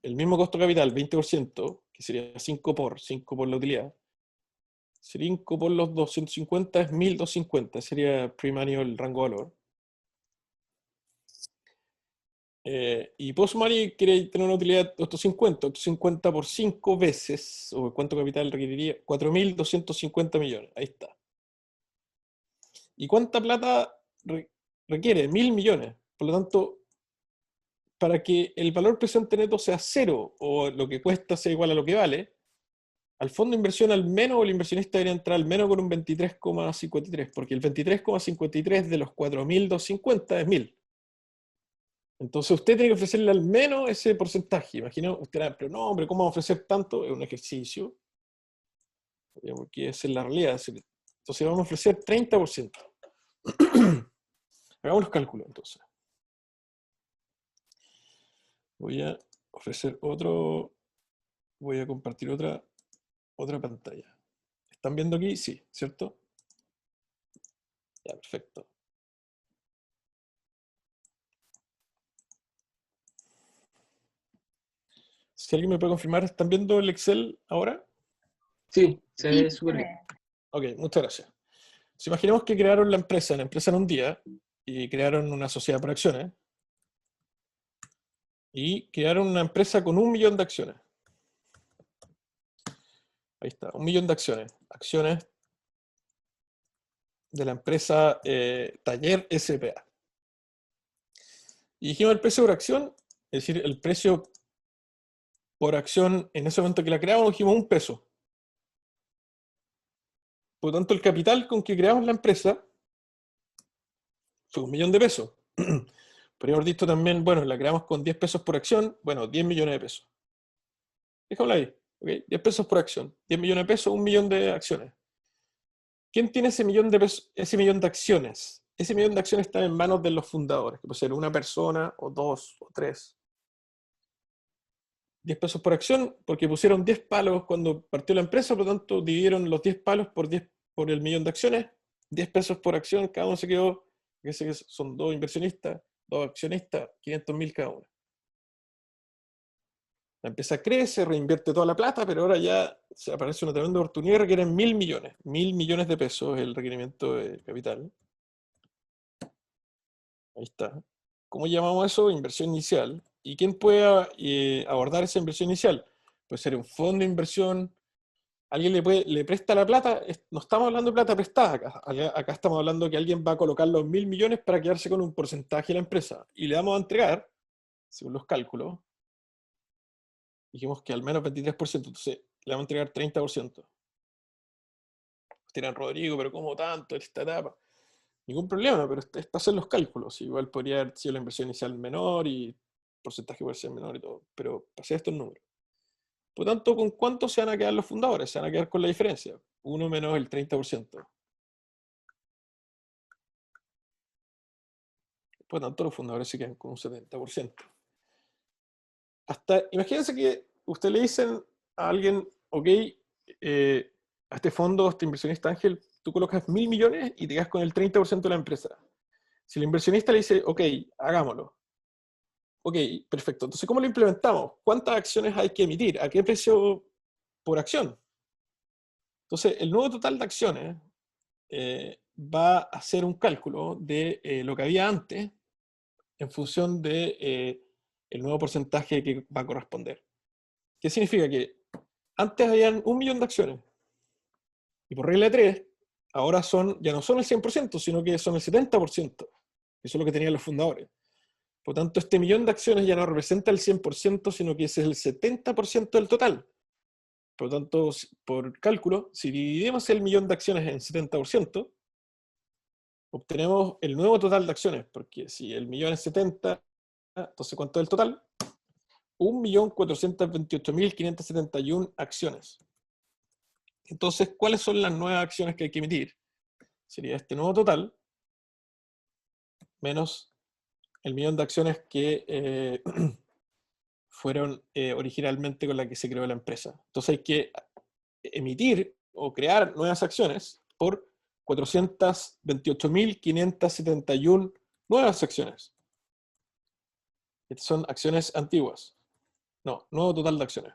El mismo costo capital, 20%, que sería 5 por la utilidad. 5 por los 250 es 1.250, sería pre-money el rango de valor. Y post-money quiere tener una utilidad de 850 por 5 veces, o ¿cuánto capital requeriría? 4.250 millones, ahí está. ¿Y cuánta plata requiere? 1.000 millones. Por lo tanto, para que el valor presente neto sea cero, o lo que cuesta sea igual a lo que vale, al fondo de inversión al menos, o el inversionista debería entrar al menos con un 23,53, porque el 23,53 de los 4.250 es 1.000. Entonces usted tiene que ofrecerle al menos ese porcentaje. Imagino, usted dirá, pero no, hombre, ¿cómo vamos a ofrecer tanto? Es un ejercicio, porque esa es la realidad. Entonces vamos a ofrecer 30%. Hagamos los cálculos, entonces. Voy a ofrecer otro, voy a compartir otra pantalla. ¿Están viendo aquí? Sí, ¿cierto? Ya, perfecto. Si alguien me puede confirmar, ¿están viendo el Excel ahora? Sí, se Sí, ve se súper bien. ve. Ok, muchas gracias. Si imaginemos que crearon la empresa en un día, y crearon una sociedad por acciones, y crearon una empresa con 1.000.000 de acciones. Ahí está, 1.000.000 de acciones. Acciones de la empresa Taller SPA. Y dijimos el precio por acción, es decir, el precio por acción en ese momento que la creamos, dijimos 1 peso. Por lo tanto, el capital con que creamos la empresa fue 1.000.000 de pesos. Podríamos haber dicho también, bueno, la creamos con 10 pesos por acción, bueno, 10 millones de pesos. Déjalo ahí, ¿ok? 10 pesos por acción, 10 millones de pesos, 1.000.000 de acciones. ¿Quién tiene ese millón de pesos, ese millón de acciones? Ese millón de acciones está en manos de los fundadores, que puede ser una persona, o 2, o 3. 10 pesos por acción, porque pusieron 10 palos cuando partió la empresa, por lo tanto dividieron los 10 palos por el millón de acciones, 10 pesos por acción, cada uno se quedó, que son 2 inversionistas, 2 accionistas, 500.000 cada uno. La empresa crece, reinvierte toda la plata, pero ahora ya se aparece una tremenda oportunidad, requieren 1.000 millones. 1.000 millones de pesos el requerimiento de capital. Ahí está. ¿Cómo llamamos eso? Inversión inicial. ¿Y quién puede abordar esa inversión inicial? Puede ser un fondo de inversión. ¿Alguien le presta la plata? No estamos hablando de plata prestada acá. Acá estamos hablando que alguien va a colocar los 1.000 millones para quedarse con un porcentaje de la empresa. Y le vamos a entregar, según los cálculos, dijimos que al menos 23%, entonces le vamos a entregar 30%. Dirán, Rodrigo, pero ¿cómo tanto esta etapa? Ningún problema, pero estos son los cálculos. Igual podría haber sido la inversión inicial menor y el porcentaje puede ser menor y todo, pero pasé estos números. Por lo tanto, ¿con cuánto se van a quedar los fundadores? Se van a quedar con la diferencia. 1 menos el 30%. Por lo tanto, los fundadores se quedan con un 70%. Imagínense que usted le dicen a alguien, ok, a este fondo, a este inversionista ángel, tú colocas 1.000 millones y te quedas con el 30% de la empresa. Si el inversionista le dice, ok, hagámoslo. Ok, perfecto. Entonces, ¿cómo lo implementamos? ¿Cuántas acciones hay que emitir? ¿A qué precio por acción? Entonces, el nuevo total de acciones va a hacer un cálculo de lo que había antes en función de el nuevo porcentaje que va a corresponder. ¿Qué significa? Que antes habían 1.000.000 de acciones y por regla de 3, ahora ya no son el 100%, sino que son el 70%. Eso es lo que tenían los fundadores. Por lo tanto, este millón de acciones ya no representa el 100%, sino que es el 70% del total. Por lo tanto, por cálculo, si dividimos el millón de acciones en 70%, obtenemos el nuevo total de acciones, porque si el millón es 70, entonces ¿cuánto es el total? 1.428.571 acciones. Entonces, ¿cuáles son las nuevas acciones que hay que emitir? Sería este nuevo total, menos el millón de acciones que fueron originalmente con la que se creó la empresa. Entonces hay que emitir o crear nuevas acciones por 428.571 nuevas acciones. Estas son acciones antiguas. No, nuevo total de acciones.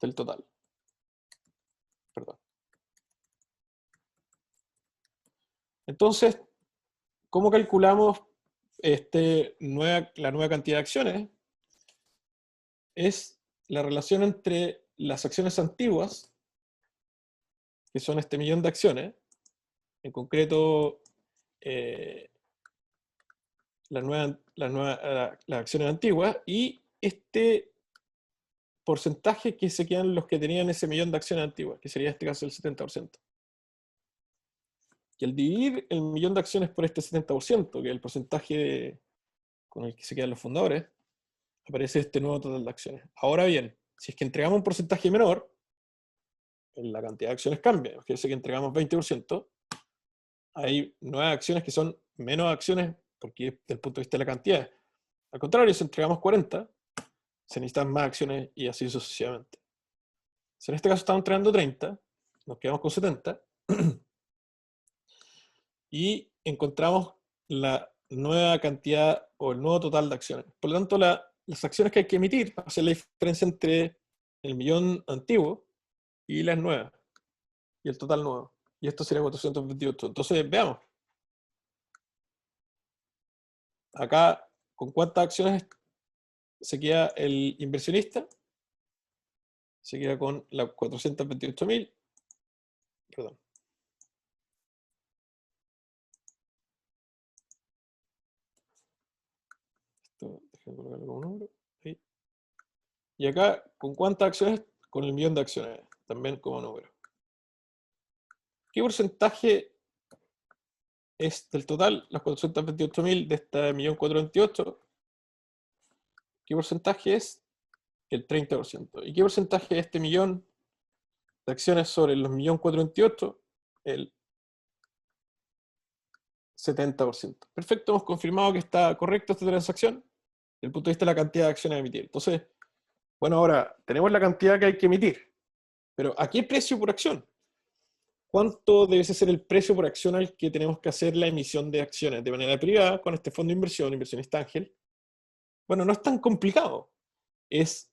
Del total. Perdón. Entonces, ¿cómo calculamos la nueva cantidad de acciones? Es la relación entre las acciones antiguas, que son este millón de acciones, en concreto las acciones antiguas, y este porcentaje que se quedan los que tenían ese millón de acciones antiguas, que sería en este caso el 70%. Y al dividir el millón de acciones por este 70%, que es el porcentaje con el que se quedan los fundadores, aparece este nuevo total de acciones. Ahora bien, si es que entregamos un porcentaje menor, la cantidad de acciones cambia. Fíjense que entregamos 20%, hay nuevas acciones que son menos acciones, porque desde el punto de vista de la cantidad. Al contrario, si entregamos 40, se necesitan más acciones y así sucesivamente. Si en este caso estamos entregando 30, nos quedamos con 70, y encontramos la nueva cantidad o el nuevo total de acciones. Por lo tanto, las acciones que hay que emitir va a ser la diferencia entre el millón antiguo y las nuevas, y el total nuevo. Y esto sería 428. Entonces, veamos. Acá, ¿con cuántas acciones se queda el inversionista? Se queda con las 428.000. Perdón. Esto, déjenme colocarlo como número. Ahí. Y acá, ¿con cuántas acciones? Con el millón de acciones, también como número. ¿Qué porcentaje es del total? Las 428.000 de esta 1.428.000. ¿Qué porcentaje es? El 30%. ¿Y qué porcentaje de este millón de acciones sobre los 1.428.000? El 70%. Perfecto, hemos confirmado que está correcta esta transacción desde el punto de vista de la cantidad de acciones a emitir. Entonces, bueno, ahora tenemos la cantidad que hay que emitir, pero ¿a qué precio por acción? ¿Cuánto debe ser el precio por acción al que tenemos que hacer la emisión de acciones de manera privada con este fondo de inversión, Inversionista Ángel? Bueno, no es tan complicado. Es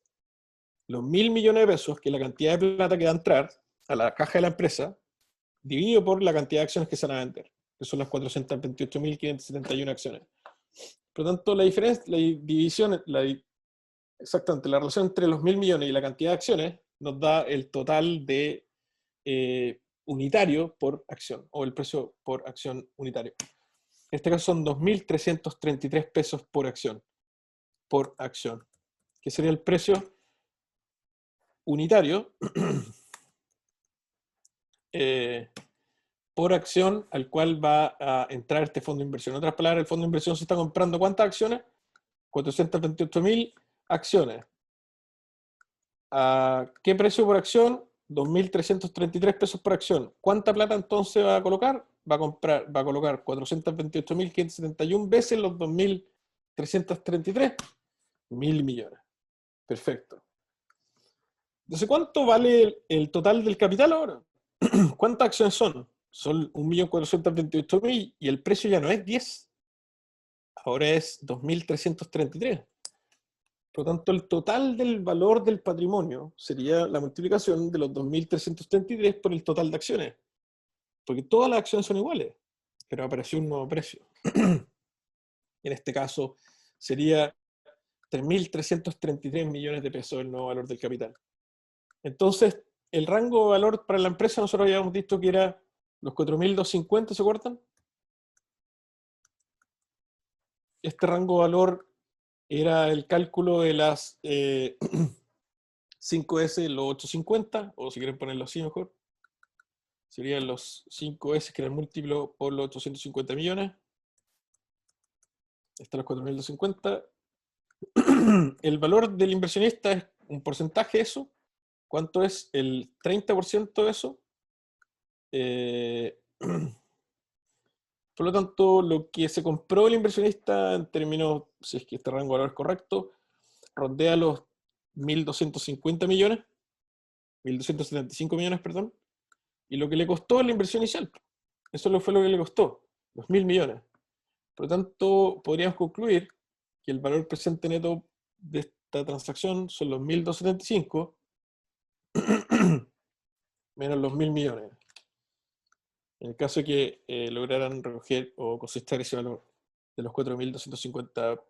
los 1.000 millones de pesos, que es la cantidad de plata que va a entrar a la caja de la empresa, dividido por la cantidad de acciones que se van a vender, que son las 428.571 acciones. Por lo tanto, la diferencia, la división, exactamente, la relación entre los 1.000 millones y la cantidad de acciones nos da el total de unitario por acción, o el precio por acción unitario. En este caso son 2.333 pesos por acción, que sería el precio unitario por acción al cual va a entrar este fondo de inversión. En otras palabras, el fondo de inversión se está comprando ¿cuántas acciones? 428.000 acciones. ¿A qué precio por acción? 2.333 pesos por acción. ¿Cuánta plata entonces va a colocar? Va a colocar 428.571 veces los 2.333. 1.000 millones. Perfecto. Entonces, ¿cuánto vale el total del capital ahora? ¿Cuántas acciones son? Son 1.428.000 y el precio ya no es 10. Ahora es 2.333. Por lo tanto, el total del valor del patrimonio sería la multiplicación de los 2.333 por el total de acciones. Porque todas las acciones son iguales, pero apareció un nuevo precio. En este caso, sería 3.333 millones de pesos el nuevo valor del capital. Entonces, el rango de valor para la empresa, nosotros habíamos dicho que era los 4.250, ¿se acuerdan? Este rango de valor era el cálculo de las 5S, los 850, o si quieren ponerlo así mejor, serían los 5S que era el múltiplo por los 850 millones. Están los 4.250. El valor del inversionista es un porcentaje de eso. ¿Cuánto es el 30% de eso? Por lo tanto, lo que se compró el inversionista en términos, si es que este rango de valor es correcto, rondea los 1.250 millones, 1.275 millones, perdón, y lo que le costó la inversión inicial. Eso fue lo que le costó, los 1.000 millones. Por lo tanto, podríamos concluir que el valor presente neto de esta transacción son los 1.275 menos los 1.000 millones. En el caso de que lograran recoger o cosechar ese valor de los 4.250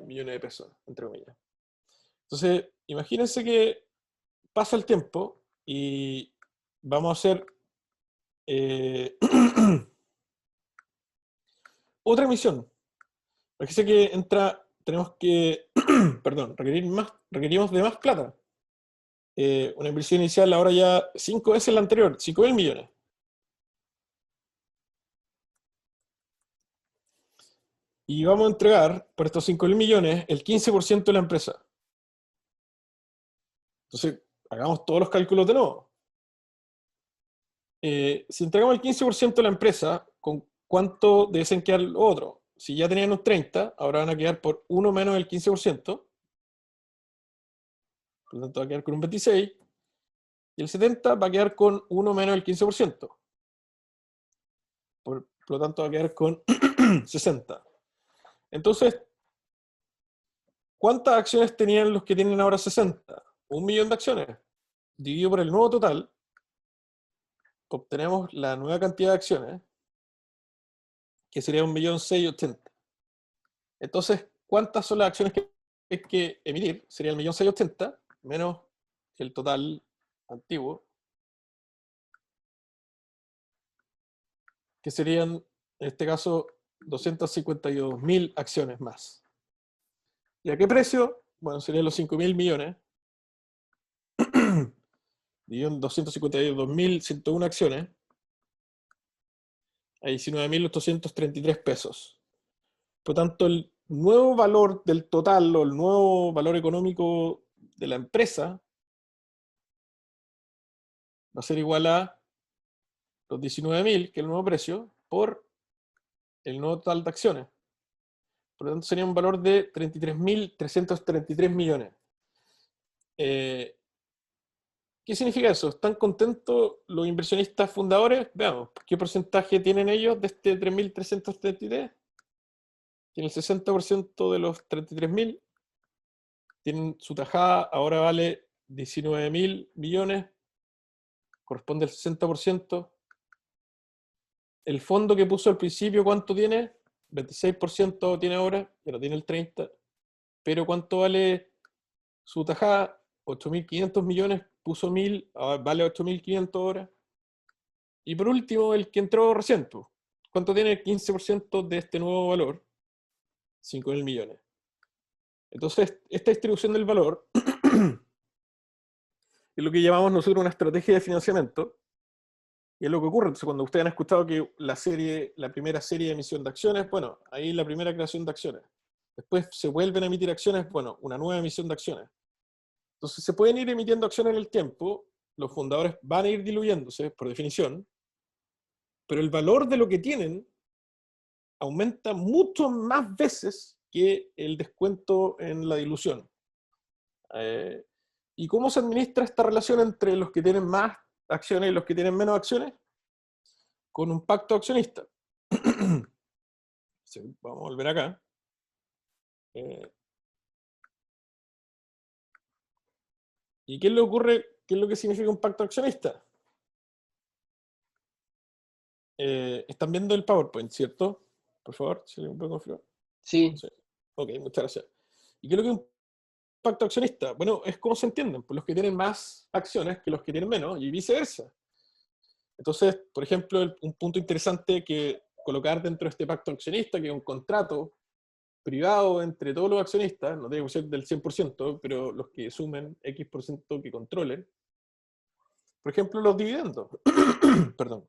millones de pesos, entre comillas. Entonces, imagínense que pasa el tiempo y vamos a hacer otra emisión. Fíjense que tenemos que, perdón, requerimos de más plata. una inversión inicial ahora ya 5 veces la anterior, 5.000 millones. Y vamos a entregar por estos 5.000 millones el 15% de la empresa. Entonces, hagamos todos los cálculos de nuevo. Si entregamos el 15% de la empresa, ¿con cuánto deben quedar los otros? Si ya tenían un 30, ahora van a quedar por 1 menos el 15%. Por lo tanto, va a quedar con un 26. Y el 70 va a quedar con 1 menos el 15%. Por lo tanto, va a quedar con 60. Entonces, ¿cuántas acciones tenían los que tienen ahora 60? 1 millón de acciones. Dividido por el nuevo total, obtenemos la nueva cantidad de acciones, que sería 1.680.000. Entonces, ¿cuántas son las acciones que hay que emitir? Sería el 1.680.000 menos el total antiguo, que serían, en este caso, 252.000 acciones más. ¿Y a qué precio? Bueno, serían los 5.000 millones. Dividido en 252.101 acciones, a 19.833 pesos. Por lo tanto, el nuevo valor del total o el nuevo valor económico de la empresa va a ser igual a los 19.000, que es el nuevo precio, por el nuevo total de acciones. Por lo tanto, sería un valor de 33.333 millones. ¿Qué significa eso? ¿Están contentos los inversionistas fundadores? Veamos, ¿qué porcentaje tienen ellos de este 3.333? Tienen el 60% de los 33.000. Tienen su tajada, ahora vale 19.000 millones. Corresponde al 60%. El fondo que puso al principio, ¿cuánto tiene? 26% tiene ahora, pero tiene el 30%. Pero ¿cuánto vale su tajada? 8.500 millones, puso 1.000, vale 8.500 ahora. Y por último, el que entró recién, ¿cuánto tiene el 15% de este nuevo valor? 5.000 millones. Entonces, esta distribución del valor es lo que llamamos nosotros una estrategia de financiamiento. Y es lo que ocurre. Entonces, cuando ustedes han escuchado que la primera serie de emisión de acciones, bueno, ahí la primera creación de acciones. Después se vuelven a emitir acciones, bueno, una nueva emisión de acciones. Entonces, se pueden ir emitiendo acciones en el tiempo, los fundadores van a ir diluyéndose, por definición, pero el valor de lo que tienen aumenta mucho más veces que el descuento en la dilución. ¿Y cómo se administra esta relación entre los que tienen más acciones y los que tienen menos acciones? Con un pacto accionista. Vamos a volver acá. ¿Y qué le ocurre? ¿Qué es lo que significa un pacto accionista? Están viendo el PowerPoint, ¿cierto? Por favor, si me puede confirmar. Sí. Sí. Ok, muchas gracias. ¿Y qué es lo que es un pacto accionista? Bueno, es como se entienden, pues los que tienen más acciones que los que tienen menos y viceversa. Entonces, por ejemplo, un punto interesante que colocar dentro de este pacto accionista, que es un contrato privado entre todos los accionistas, no tiene que ser del 100%, pero los que sumen X% que controlen. Por ejemplo, los dividendos. Perdón.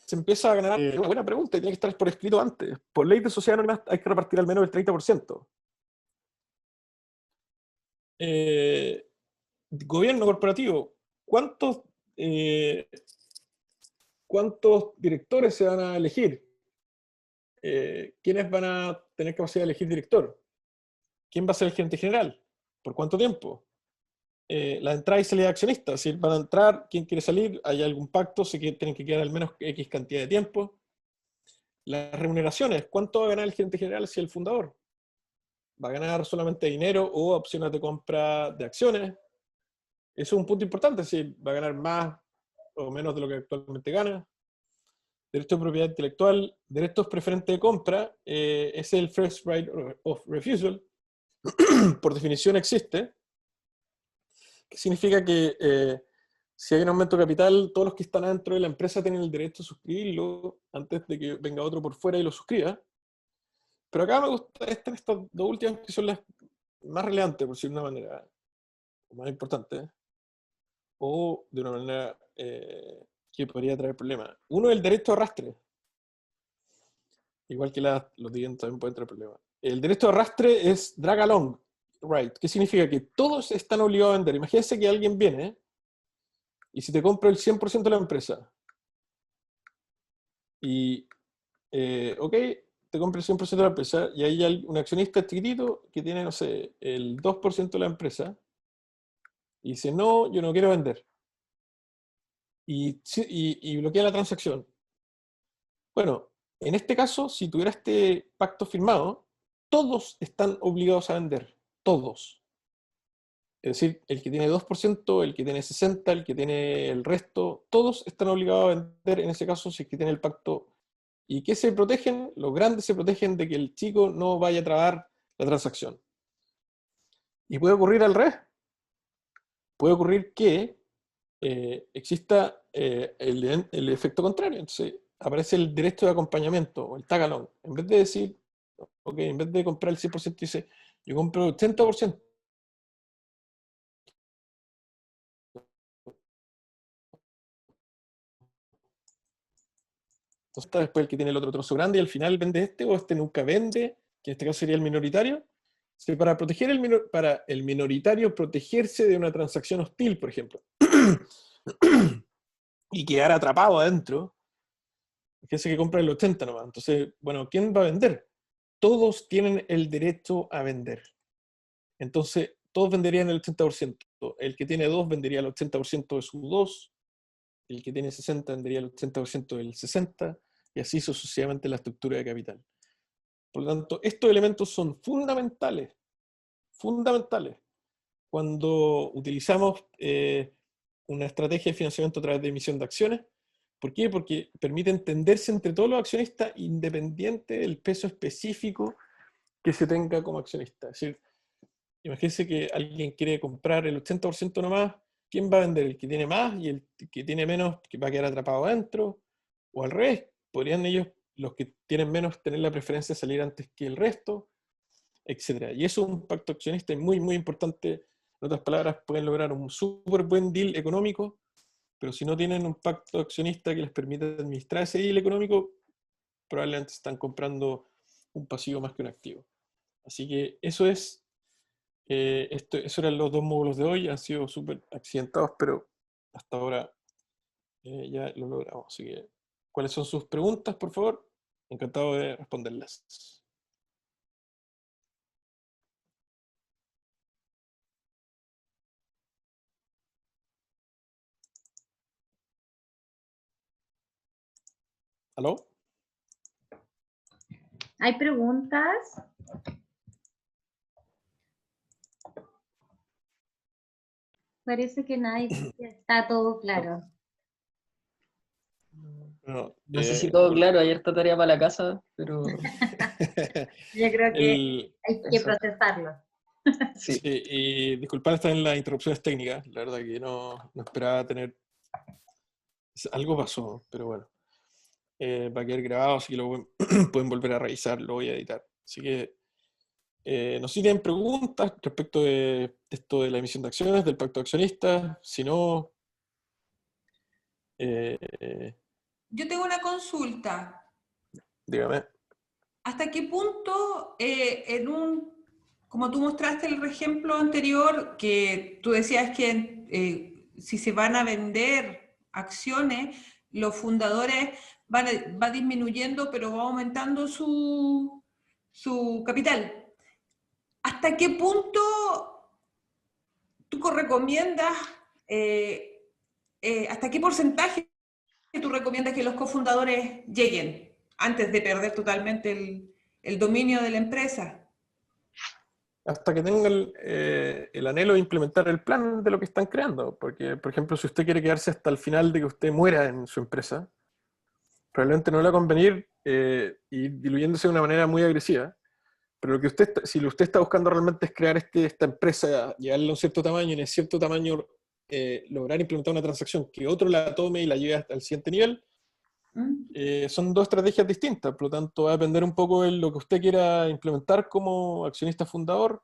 Se empieza a ganar, una buena pregunta, y tiene que estar por escrito antes. Por ley de sociedad anónima hay que repartir al menos el 30%. Gobierno corporativo, ¿cuántos directores se van a elegir? ¿Quiénes van a tener capacidad de elegir director? ¿Quién va a ser el gerente general? ¿Por cuánto tiempo? La entrada y salida de accionistas, si van a entrar, quién quiere salir, hay algún pacto, sé que tienen que quedar al menos X cantidad de tiempo. Las remuneraciones, ¿cuánto va a ganar el gerente general si el fundador? ¿Va a ganar solamente dinero o opciones de compra de acciones? Eso es un punto importante, si va a ganar más o menos de lo que actualmente gana. Derecho de propiedad intelectual, derechos preferentes de compra, es el first right of refusal. Por definición existe, que significa que Si hay un aumento de capital, todos los que están dentro de la empresa tienen el derecho a suscribirlo antes de que venga otro por fuera y lo suscriba. Pero acá me gusta estas dos últimas que son las más relevantes, por decirlo de una manera, más importante, o de una manera que podría traer problemas. Uno es el derecho de arrastre. Igual que los dividendos también pueden traer problemas. El derecho de arrastre es drag along right. ¿Qué significa? Que todos están obligados a vender. Imagínense que alguien viene y si te compra el 100% de la empresa y, ok, te compra el 100% de la empresa y ahí hay un accionista chiquitito que tiene, no sé, el 2% de la empresa y dice, no, yo no quiero vender. Y bloquea la transacción. Bueno, en este caso, si tuviera este pacto firmado, todos están obligados a vender. Todos. Es decir, el que tiene 2%, el que tiene 60%, el que tiene el resto, todos están obligados a vender en ese caso si es que tiene el pacto. ¿Y qué se protegen? Los grandes se protegen de que el chico no vaya a trabar la transacción. Y puede ocurrir al revés. Puede ocurrir que exista el efecto contrario. Entonces aparece el derecho de acompañamiento o el tag along. En vez de decir, ok, en vez de comprar el 100%, dice, yo compro el 80%. Entonces está después el que tiene el otro trozo grande y al final vende este o este nunca vende, que en este caso sería el minoritario. Para proteger para el minoritario protegerse de una transacción hostil, por ejemplo, y quedar atrapado adentro, fíjense que compra el 80 nomás. Entonces, bueno, ¿quién va a vender? Todos tienen el derecho a vender. Entonces, todos venderían el 80%. El que tiene 2 vendería el 80% de sus 2, el que tiene 60 vendería el 80% del 60, y así sucesivamente la estructura de capital. Por lo tanto, estos elementos son fundamentales, fundamentales, cuando utilizamos una estrategia de financiamiento a través de emisión de acciones. ¿Por qué? Porque permite entenderse entre todos los accionistas independiente del peso específico que se tenga como accionista. Es decir, imagínense que alguien quiere comprar el 80% nomás, ¿quién va a vender? El que tiene más y el que tiene menos que va a quedar atrapado adentro, o al revés, podrían ellos, los que tienen menos, tener la preferencia de salir antes que el resto, etc. Y eso es un pacto accionista muy, muy importante. En otras palabras, pueden lograr un súper buen deal económico, pero si no tienen un pacto accionista que les permita administrar ese deal económico, probablemente están comprando un pasivo más que un activo. Así que eso es, eso eran los dos módulos de hoy, han sido súper accidentados, pero hasta ahora ya lo logramos. Así que, ¿cuáles son sus preguntas, por favor? Encantado de responderlas. ¿Aló? ¿Hay preguntas? Parece que nadie está todo claro. No, No sé si todo claro, ayer esta tarea para la casa, pero Yo creo que hay que eso. procesarlo. Sí. Sí, y disculpad estar en las interrupciones técnicas, la verdad que no esperaba tener... Algo pasó, pero bueno. Va a quedar grabado, así que lo pueden volver a revisar, lo voy a editar. Así que, no sé si tienen preguntas respecto de esto de la emisión de acciones, del pacto de accionistas, si no... Yo tengo una consulta. dígame. ¿Hasta qué punto como tú mostraste el ejemplo anterior, que tú decías que si se van a vender acciones, los fundadores va disminuyendo, pero va aumentando su capital? ¿Hasta qué punto tú recomiendas, hasta qué porcentaje tú recomiendas que los cofundadores lleguen antes de perder totalmente el dominio de la empresa? Hasta que tengan el anhelo de implementar el plan de lo que están creando. Porque, por ejemplo, si usted quiere quedarse hasta el final de que usted muera en su empresa, probablemente no le va a convenir ir diluyéndose de una manera muy agresiva. Pero lo que si usted está buscando realmente es crear esta empresa, llevarla a un cierto tamaño, y en cierto tamaño lograr implementar una transacción que otro la tome y la lleve hasta el siguiente nivel, son dos estrategias distintas. Por lo tanto, va a depender un poco de lo que usted quiera implementar como accionista fundador.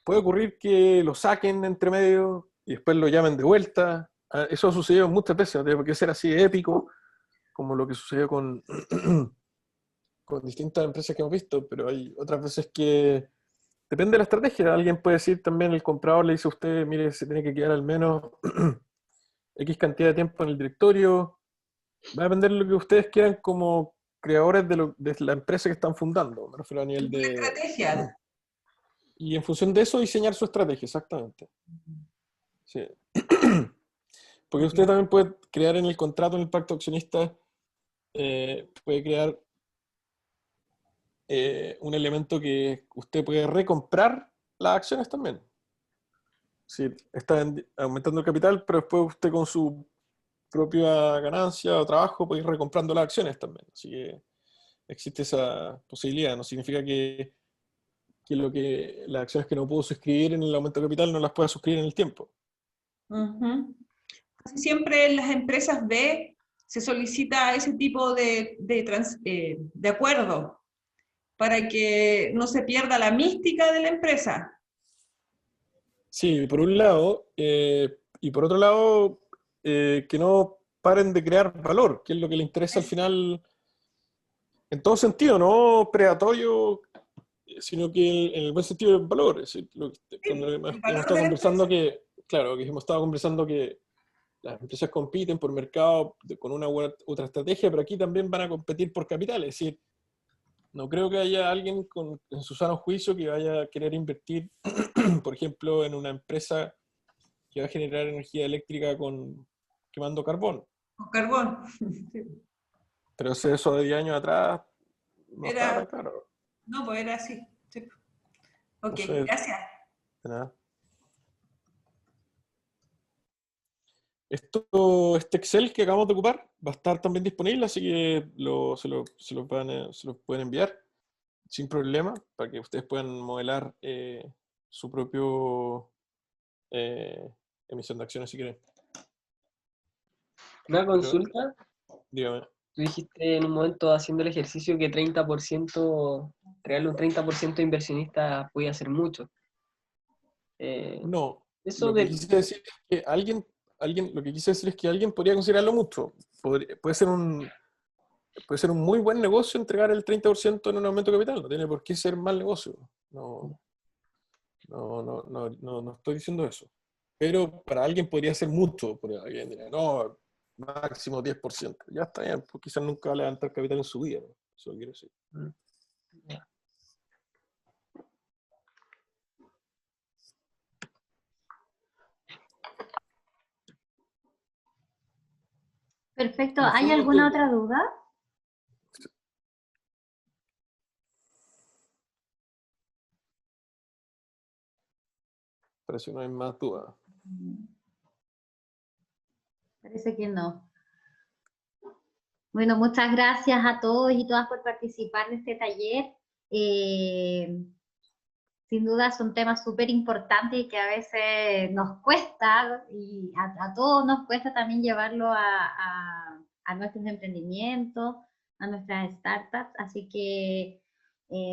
Puede ocurrir que lo saquen entre medio y después lo llamen de vuelta. Eso ha sucedido muchas veces, no tiene por qué ser así de épico, como lo que sucedió con, con distintas empresas que hemos visto, pero hay otras veces que depende de la estrategia. Alguien puede decir también, el comprador le dice a usted, mire, se tiene que quedar al menos X cantidad de tiempo en el directorio. Va a depender de lo que ustedes quieran como creadores de la empresa que están fundando. Me refiero a nivel de... Estrategia. Y en función de eso diseñar su estrategia, exactamente. Sí. Porque usted también puede crear en el contrato, en el pacto accionista, puede crear un elemento que usted puede recomprar las acciones también. Sí, está aumentando el capital, pero después usted con su propia ganancia o trabajo puede ir recomprando las acciones también. Así que existe esa posibilidad. No significa que las acciones que no pudo suscribir en el aumento de capital no las pueda suscribir en el tiempo. Casi siempre en las empresas B se solicita ese tipo de acuerdo para que no se pierda la mística de la empresa. Sí, por un lado, y por otro lado, que no paren de crear valor, que es lo que le interesa al final, en todo sentido, no predatorio, sino que en el buen sentido del valor. Es decir, cuando El hemos valor estado de la conversando empresa. claro, que hemos estado conversando que las empresas compiten por mercado con una u otra estrategia, pero aquí también van a competir por capital. Es decir, no creo que haya alguien en su sano juicio que vaya a querer invertir, por ejemplo, en una empresa que va a generar energía eléctrica quemando carbón. Con carbón. Pero eso de 10 años atrás no estaba tan Era, claro. no, pues era así. Sí. Ok, Entonces, gracias. de nada. Este Excel que acabamos de ocupar va a estar también disponible, así que se lo pueden enviar sin problema para que ustedes puedan modelar su propio emisión de acciones si quieren. Una Pero, consulta, dígame. tú dijiste en un momento haciendo el ejercicio que 30%, traerle un 30% de inversionista puede hacer mucho. No, Eso lo que de, quise decir es que lo que quise decir es que alguien podría considerarlo mucho. Puede ser un muy buen negocio entregar el 30% en un aumento de capital, no tiene por qué ser mal negocio. No estoy diciendo eso. Pero para alguien podría ser mucho, porque alguien diría, no, máximo 10%. Ya está bien, pues quizás nunca va a levantar capital en su vida, ¿no? Eso quiero decir. Perfecto. En el ¿Hay fondo, alguna otra duda? parece que no hay más dudas. Parece que no. Bueno, muchas gracias a todos y todas por participar de este taller. Sin duda son temas súper importantes y que a veces nos cuesta, y a todos nos cuesta también llevarlo a nuestros emprendimientos, a nuestras startups. Así que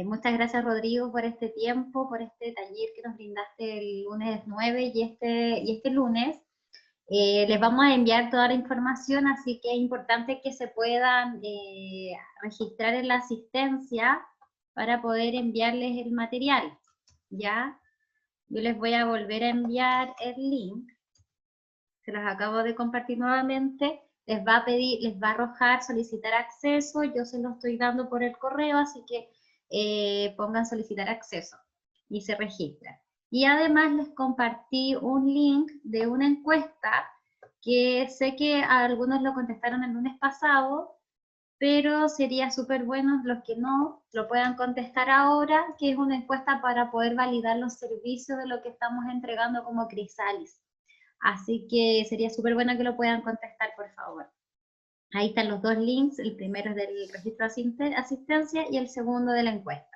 muchas gracias, Rodrigo, por este tiempo, por este taller que nos brindaste el lunes 9 y este lunes. Les vamos a enviar toda la información, así que es importante que se puedan registrar en la asistencia para poder enviarles el material, ¿ya? Yo les voy a volver a enviar el link, se los acabo de compartir nuevamente, les va a pedir, les va a arrojar solicitar acceso, yo se lo estoy dando por el correo, así que pongan solicitar acceso y se registran. Y además les compartí un link de una encuesta que sé que a algunos lo contestaron el lunes pasado, pero sería súper bueno los que no lo puedan contestar ahora, que es una encuesta para poder validar los servicios de lo que estamos entregando como Crisalis. Así que sería súper bueno que lo puedan contestar, por favor. Ahí están los dos links, el primero es del registro de asistencia y el segundo de la encuesta.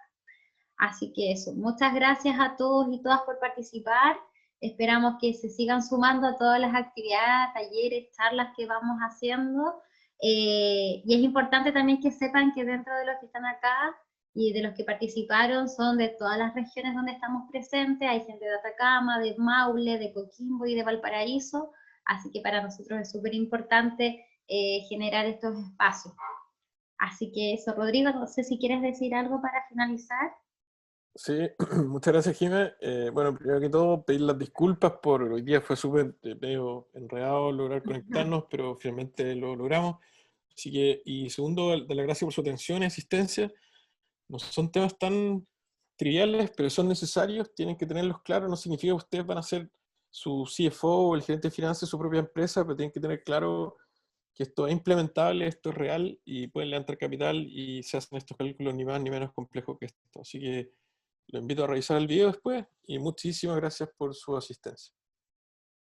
Así que eso, muchas gracias a todos y todas por participar. Esperamos que se sigan sumando a todas las actividades, talleres, charlas que vamos haciendo. Y es importante también que sepan que dentro de los que están acá y de los que participaron son de todas las regiones donde estamos presentes. Hay gente de Atacama, de Maule, de Coquimbo y de Valparaíso. Así que para nosotros es súper importante generar estos espacios. Así que eso, Rodrigo, no sé si quieres decir algo para finalizar. Sí, muchas gracias, Jimé. Bueno, primero que todo, pedir las disculpas por hoy día, fue súper medio enredado lograr conectarnos, pero finalmente lo logramos. Así que, y segundo, de las gracias por su atención y asistencia. No son temas tan triviales, pero son necesarios, tienen que tenerlos claros. No significa que ustedes van a ser su CFO o el gerente de finanzas de su propia empresa, pero tienen que tener claro que esto es implementable, esto es real y pueden levantar capital y se hacen estos cálculos ni más ni menos complejos que esto. Así que lo invito a revisar el video después y muchísimas gracias por su asistencia.